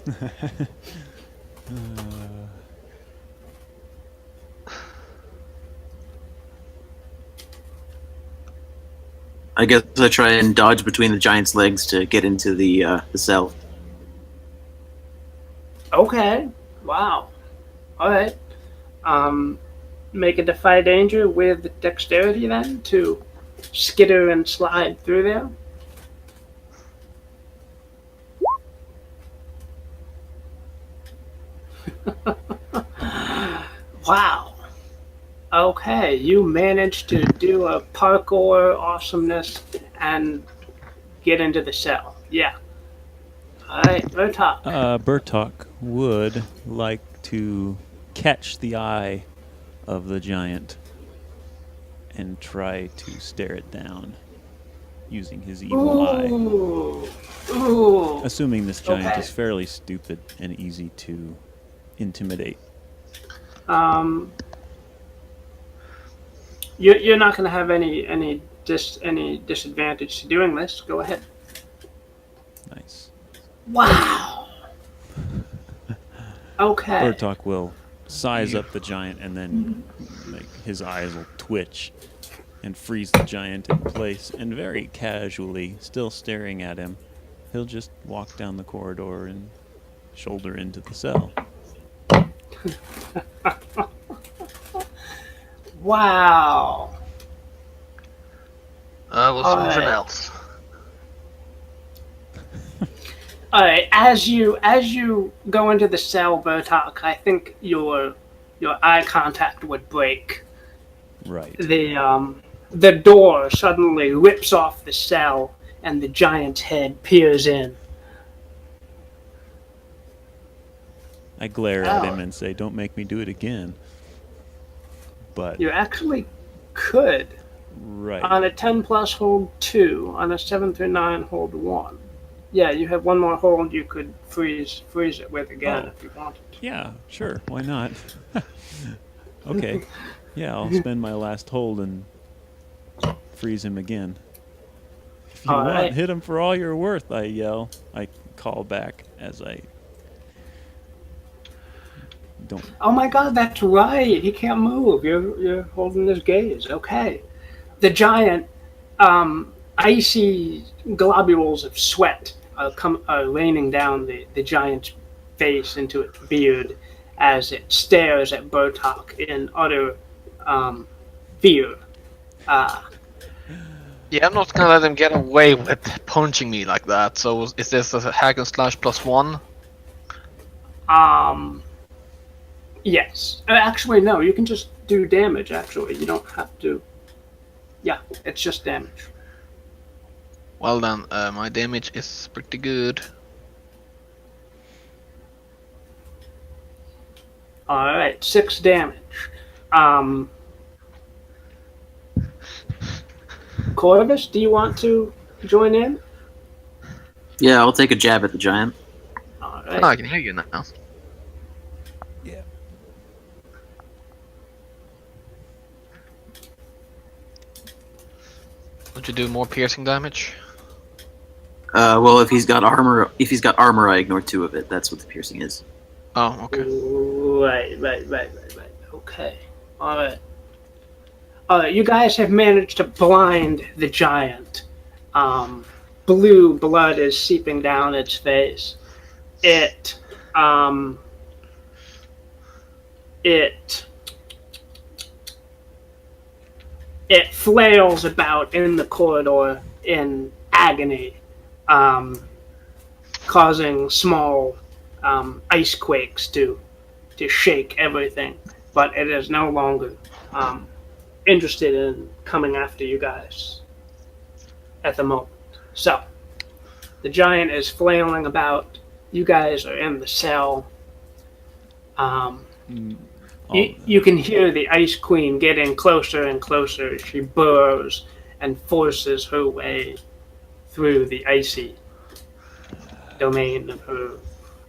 I guess I try and dodge between the giant's legs to get into the cell. Okay. Wow. All right. Make a defy danger with dexterity then to skitter and slide through there. Wow. Okay, you managed to do a parkour awesomeness and get into the cell. Yeah. Alright, Bertok. Bertok would like to catch the eye of the giant and try to stare it down using his evil eye. Ooh. Assuming this giant Okay. is fairly stupid and easy to intimidate. You're not going to have any disadvantage to doing this. Go ahead. Nice. Wow. Okay. Bertok will size up the giant, and then his eyes will twitch and freeze the giant in place. And very casually, still staring at him, he'll just walk down the corridor and shoulder into the cell. Wow. Was Alright. something else. All right. As you go into the cell, Bertok, I think your eye contact would break. Right. The door suddenly rips off the cell, and the giant's head peers in. I glare at Oh. him and say, "Don't make me do it again." But You actually could. right. On a 10 plus hold 2, on a 7 through 9 hold 1. Yeah, you have one more hold you could freeze it with again Oh. if you wanted. Yeah, sure. Why not? Okay. Yeah, I'll spend my last hold and freeze him again. If you All want, right. hit him for all you're worth, I yell. I call back as I don't. Oh my god, that's right. He can't move. You're holding his gaze. Okay. The giant, icy globules of sweat are raining down the giant's face into its beard as it stares at Bertok in utter fear. Uh, Yeah, I'm not gonna let him get away with punching me like that. So is this a hack and slash +1? um, yes. Actually, no. You can just do damage. Actually, you don't have to. Yeah, it's just damage. Well then, my damage is pretty good. All right, 6 damage. Um, Corvus, do you want to join in? Yeah, I'll take a jab at the giant. All Oh, I right. can hear you now. Yeah. Don't you do more piercing damage? Well, if he's got armor, I ignore 2 of it. That's what the piercing is. Oh, okay. Right. Okay. All right. All right. You guys have managed to blind the giant. Blue blood is seeping down its face. It flails about in the corridor in agony, causing small ice quakes to shake everything. But it is no longer interested in coming after you guys at the moment. So the giant is flailing about. You guys are in the cell. You can hear the Ice Queen getting closer and closer as she burrows and forces her way through the icy domain of her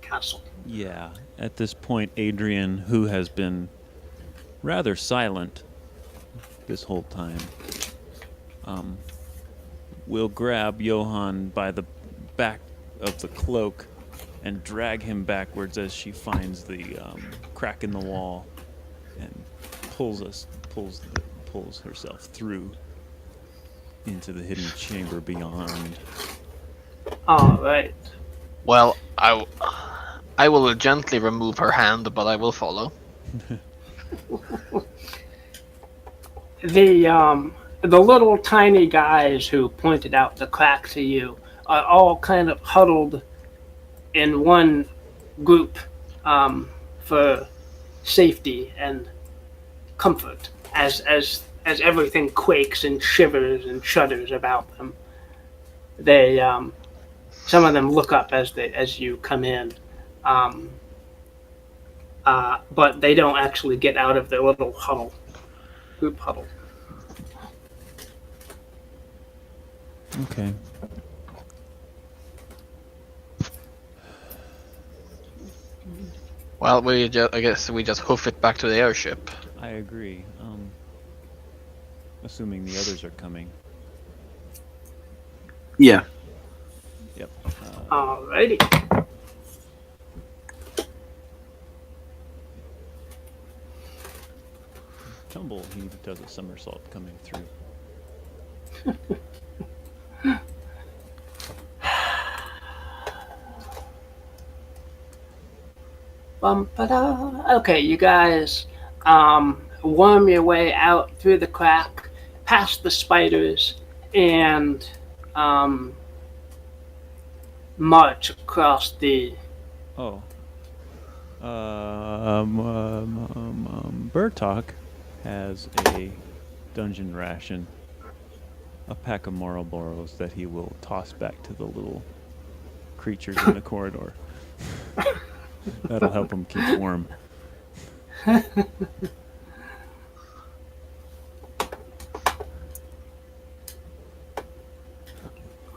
castle. Yeah. At this point, Adrian, who has been rather silent this whole time, will grab Johan by the back of the cloak and drag him backwards as she finds the crack in the wall and pulls herself through into the hidden chamber beyond. All right. Well, I will gently remove her hand, but I will follow. The little tiny guys who pointed out the crack to you are all kind of huddled in one group for safety and comfort as everything quakes and shivers and shudders about them. They some of them look up as you come in, but they don't actually get out of their little group huddle. Okay. Well, I guess we just hoof it back to the airship. I agree. Assuming the others are coming. Yeah. Yep. Alrighty. Tumble, he does a somersault coming through. Okay, you guys worm your way out through the crack, past the spiders, and march across the. Oh. Bertok has a dungeon ration, a pack of Marlboros that he will toss back to the little creatures in the corridor. That'll help him keep warm.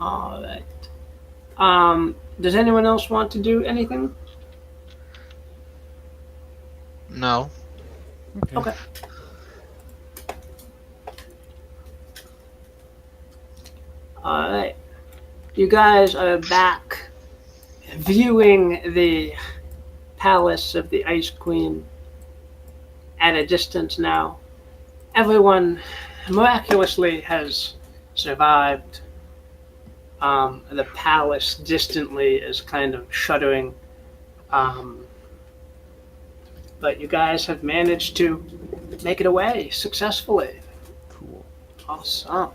All right. Does anyone else want to do anything? No. Okay. Alright. You guys are back viewing the palace of the Ice Queen at a distance now. Everyone miraculously has survived. The palace distantly is kind of shuddering. But you guys have managed to make it away successfully. Cool. Awesome.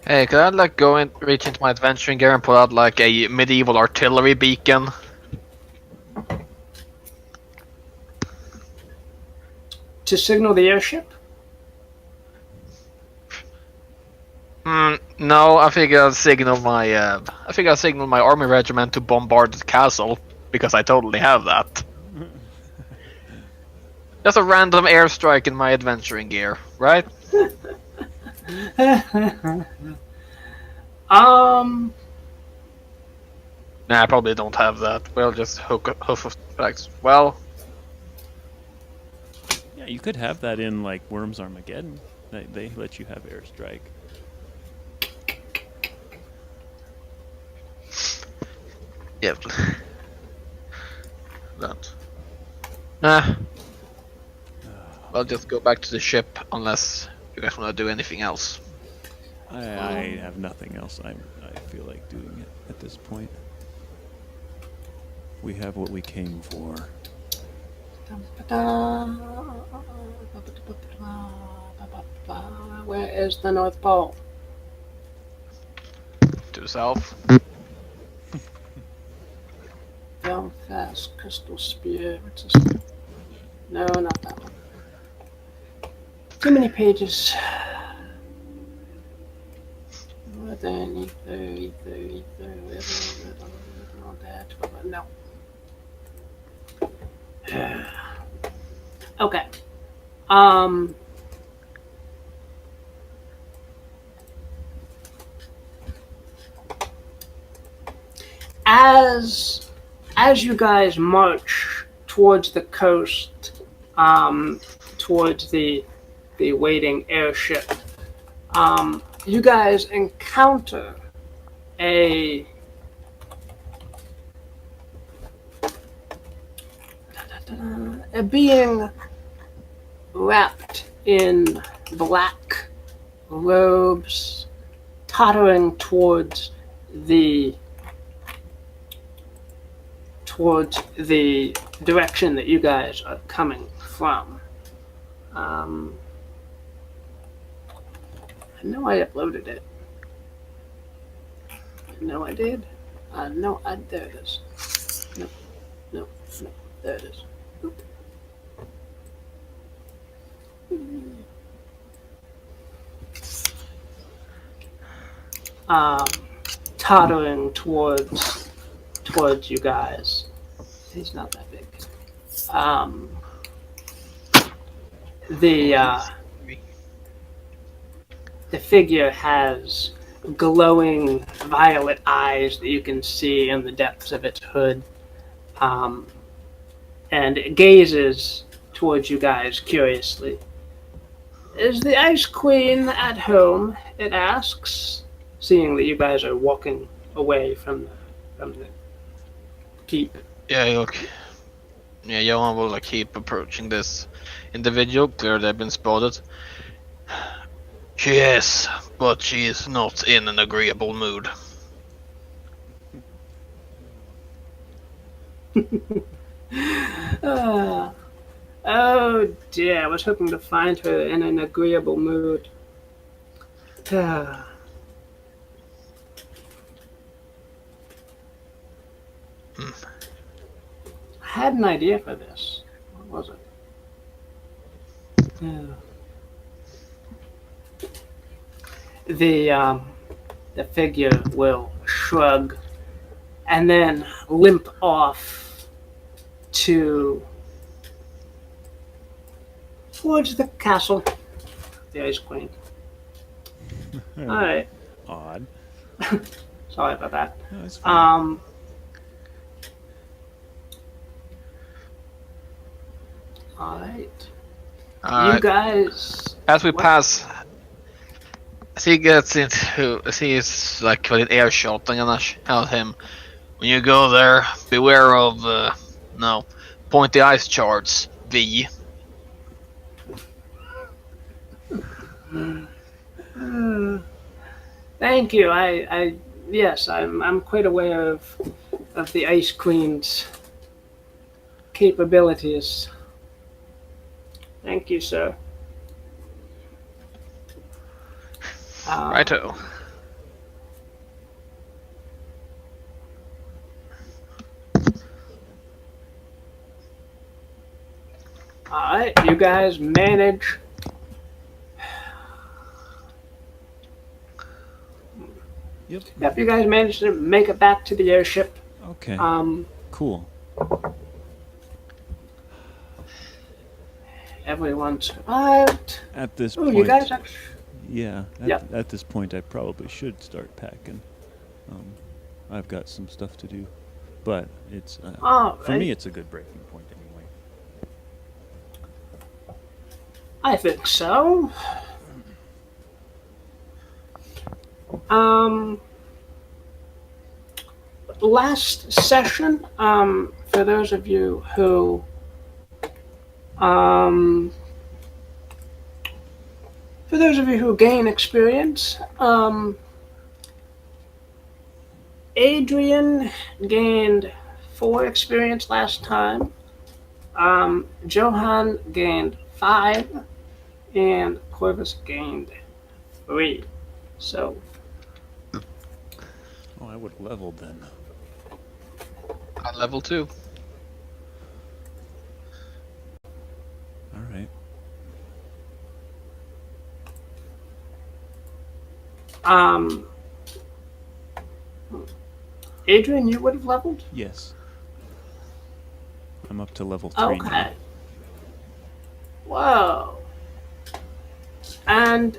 Hey, could I like go and reach into my adventuring gear and pull out like a medieval artillery beacon? To signal the airship? No, I think I'll signal my army regiment to bombard the castle because I totally have that. Just a random airstrike in my adventuring gear, right? Nah, I probably don't have that. We'll just hoof of tracks. Well, Yeah, you could have that in like Worms Armageddon. They let you have airstrike. yeah. That. Nah. I'll just go back to the ship unless you guys want to do anything else. I have nothing else. I feel like doing it at this point. We have what we came for. Where is the North Pole? To the south. Belfast, Crystal Spear. What's this? No, not that one. Too many pages. More than ether, all that. No. Okay. As you guys march towards the coast, towards the waiting airship, you guys encounter a being wrapped in black robes, tottering towards the direction that you guys are coming from. I know I uploaded it. No, I did. No, there it is. No, there it is. Oop. Tottering towards you guys. He's not that big. The figure has glowing violet eyes that you can see in the depths of its hood, and it gazes towards you guys curiously. Is the Ice Queen at home? It asks, seeing that you guys are walking away from the keep. Yeah, look. Yeah, Johan will like keep approaching this individual. Clearly, they've been spotted. She is, but she is not in an agreeable mood. Oh dear, I was hoping to find her in an agreeable mood. I had an idea for this. What was it? The figure will shrug and then limp off towards the castle, the Ice Queen. All right. Odd. Sorry about that. No, it's fine. All right. You Alright. guys. As we what- pass, as he gets into, as he is like within earshot, I'm gonna shout him. When you go there, beware of no pointy ice shards. V. Thank you. Yes, I'm quite aware of the Ice Queen's capabilities. Thank you, sir. Righto. Alright, you guys manage. Yep. Yep, you guys managed to make it back to the airship. Okay. Cool. Everyone survived. At this Oh, point, you guys actually. yeah. Yep. At this point, I probably should start packing. I've got some stuff to do, but it's for me, it's a good breaking point anyway. I think so. Last session, for those of you who, gain experience, Adrian gained 4 experience last time. Johan gained 5, and Corvus gained 3. So, Oh, I would have leveled then. At level 2. All right. Adrian, you would have leveled? Yes. I'm up to level 3 now. Okay. Whoa. And,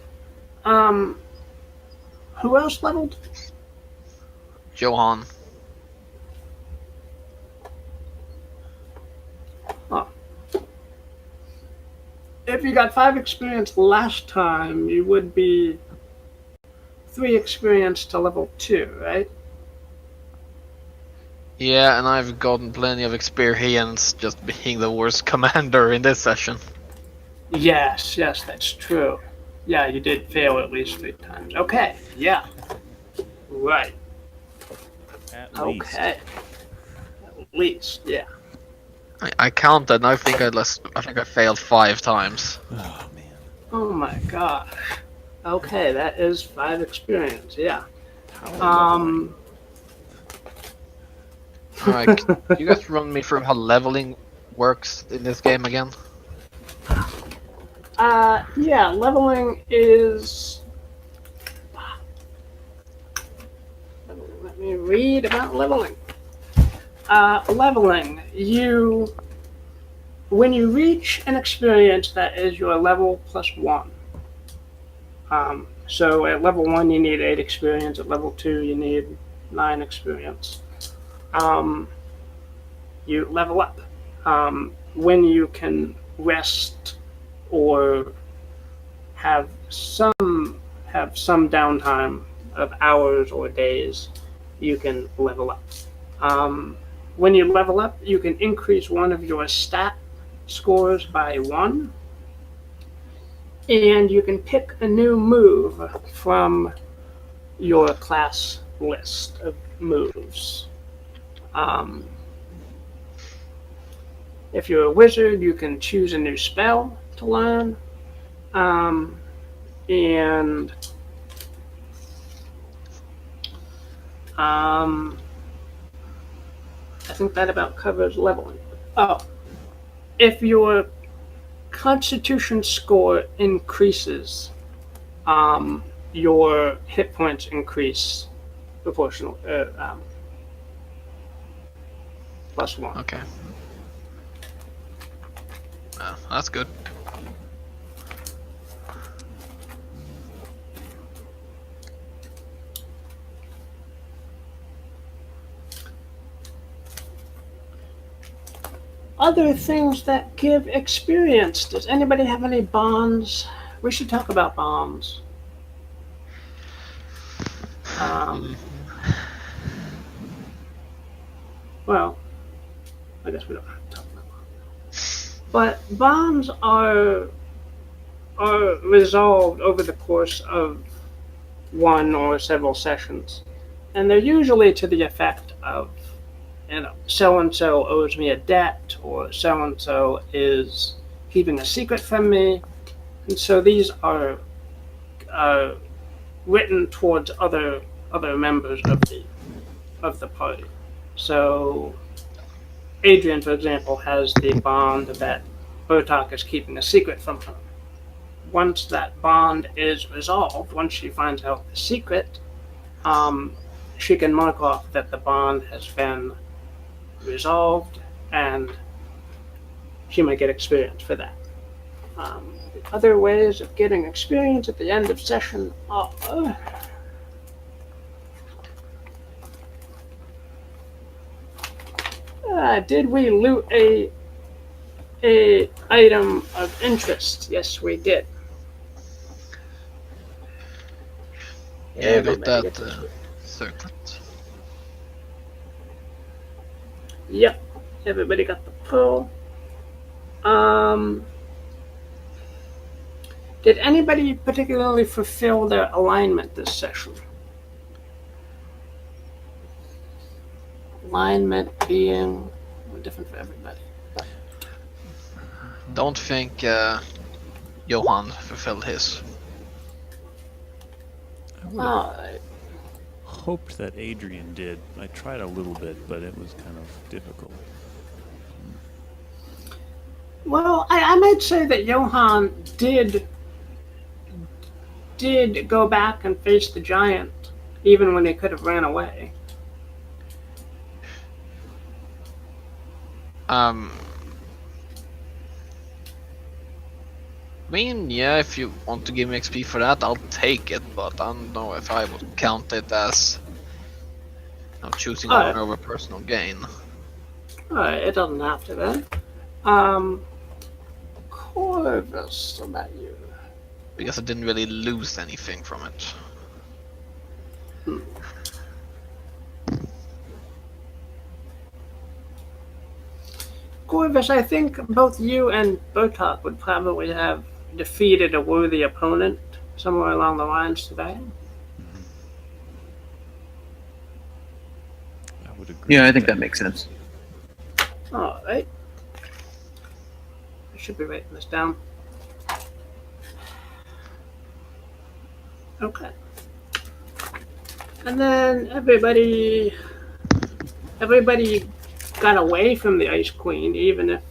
who else leveled? Johan. Oh. If you got 5 experience last time, you would be 3 experience to level 2, right? Yeah, and I've gotten plenty of experience just being the worst commander in this session. Yes, that's true. Yeah, you did fail at least 3 times. Okay, yeah. Right. At least. Okay. At least, yeah. I counted, and I think I failed 5 times. Oh man. Oh my gosh. Okay, that is 5 experience, yeah. How Alright, you guys run me through how leveling works in this game again? Yeah, leveling is. Let me read about leveling. Leveling, when you reach an experience that is your level plus 1. So at level 1 you need 8 experience, at level 2 you need 9 experience. You level up. When you can rest or have some downtime of hours or days, you can level up. When you level up, you can increase one of your stat scores by 1, and you can pick a new move from your class list of moves. If you're a wizard, you can choose a new spell to learn, and I think that about covers leveling. Oh, if your Constitution score increases, your hit points increase proportional, plus 1. Okay. That's good. other things that give experience. Does anybody have any bonds? We should talk about bonds. Well, I guess we don't have to talk about bonds. But bonds are resolved over the course of one or several sessions, and they're usually to the effect of, so and so owes me a debt, or so and so is keeping a secret from me, and so these are written towards other members of the party. So Adrian, for example, has the bond that Bertok is keeping a secret from her. Once that bond is resolved, once she finds out the secret, she can mark off that the bond has been resolved, and she might get experience for that. Other ways of getting experience at the end of session are... did we loot a item of interest? Yes, we did. Yeah, got that circlet. Yep, everybody got the pearl. Did anybody particularly fulfill their alignment this session? Alignment being different for everybody. Don't think Johan fulfilled his. I would have hoped that Adrian did. I tried a little bit, but it was kind of difficult. Well, I might say that Johan did go back and face the giant, even when he could have ran away. I mean, yeah, if you want to give me XP for that, I'll take it, but I don't know if I would count it as choosing honor over personal gain. Alright, it doesn't have to then. Corvus, what about you? Because I didn't really lose anything from it. Corvus, I think both you and Bertok would probably have defeated a worthy opponent somewhere along the lines today. I would agree. Yeah, I think that makes sense. Alright. I should be writing this down. Okay. And then everybody got away from the Ice Queen, even if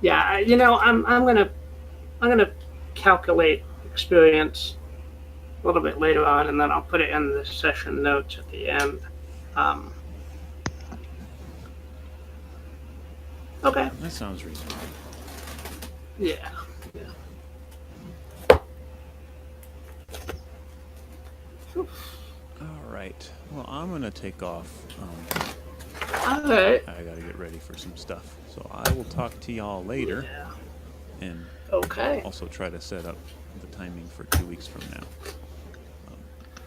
yeah, I'm gonna calculate experience a little bit later on, and then I'll put it in the session notes at the end. Okay. That sounds reasonable. Yeah. All right. Well, I'm gonna take off. All right. I gotta get ready for some stuff. So I will talk to y'all later. Yeah. And Okay. also try to set up the timing for 2 weeks from now.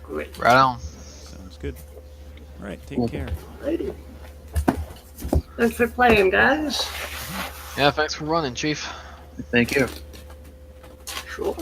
Great. Right on. Sounds good. All right. Take Cool. care. Alrighty. Thanks for playing, guys. Yeah, thanks for running, Chief. Thank you. Sure.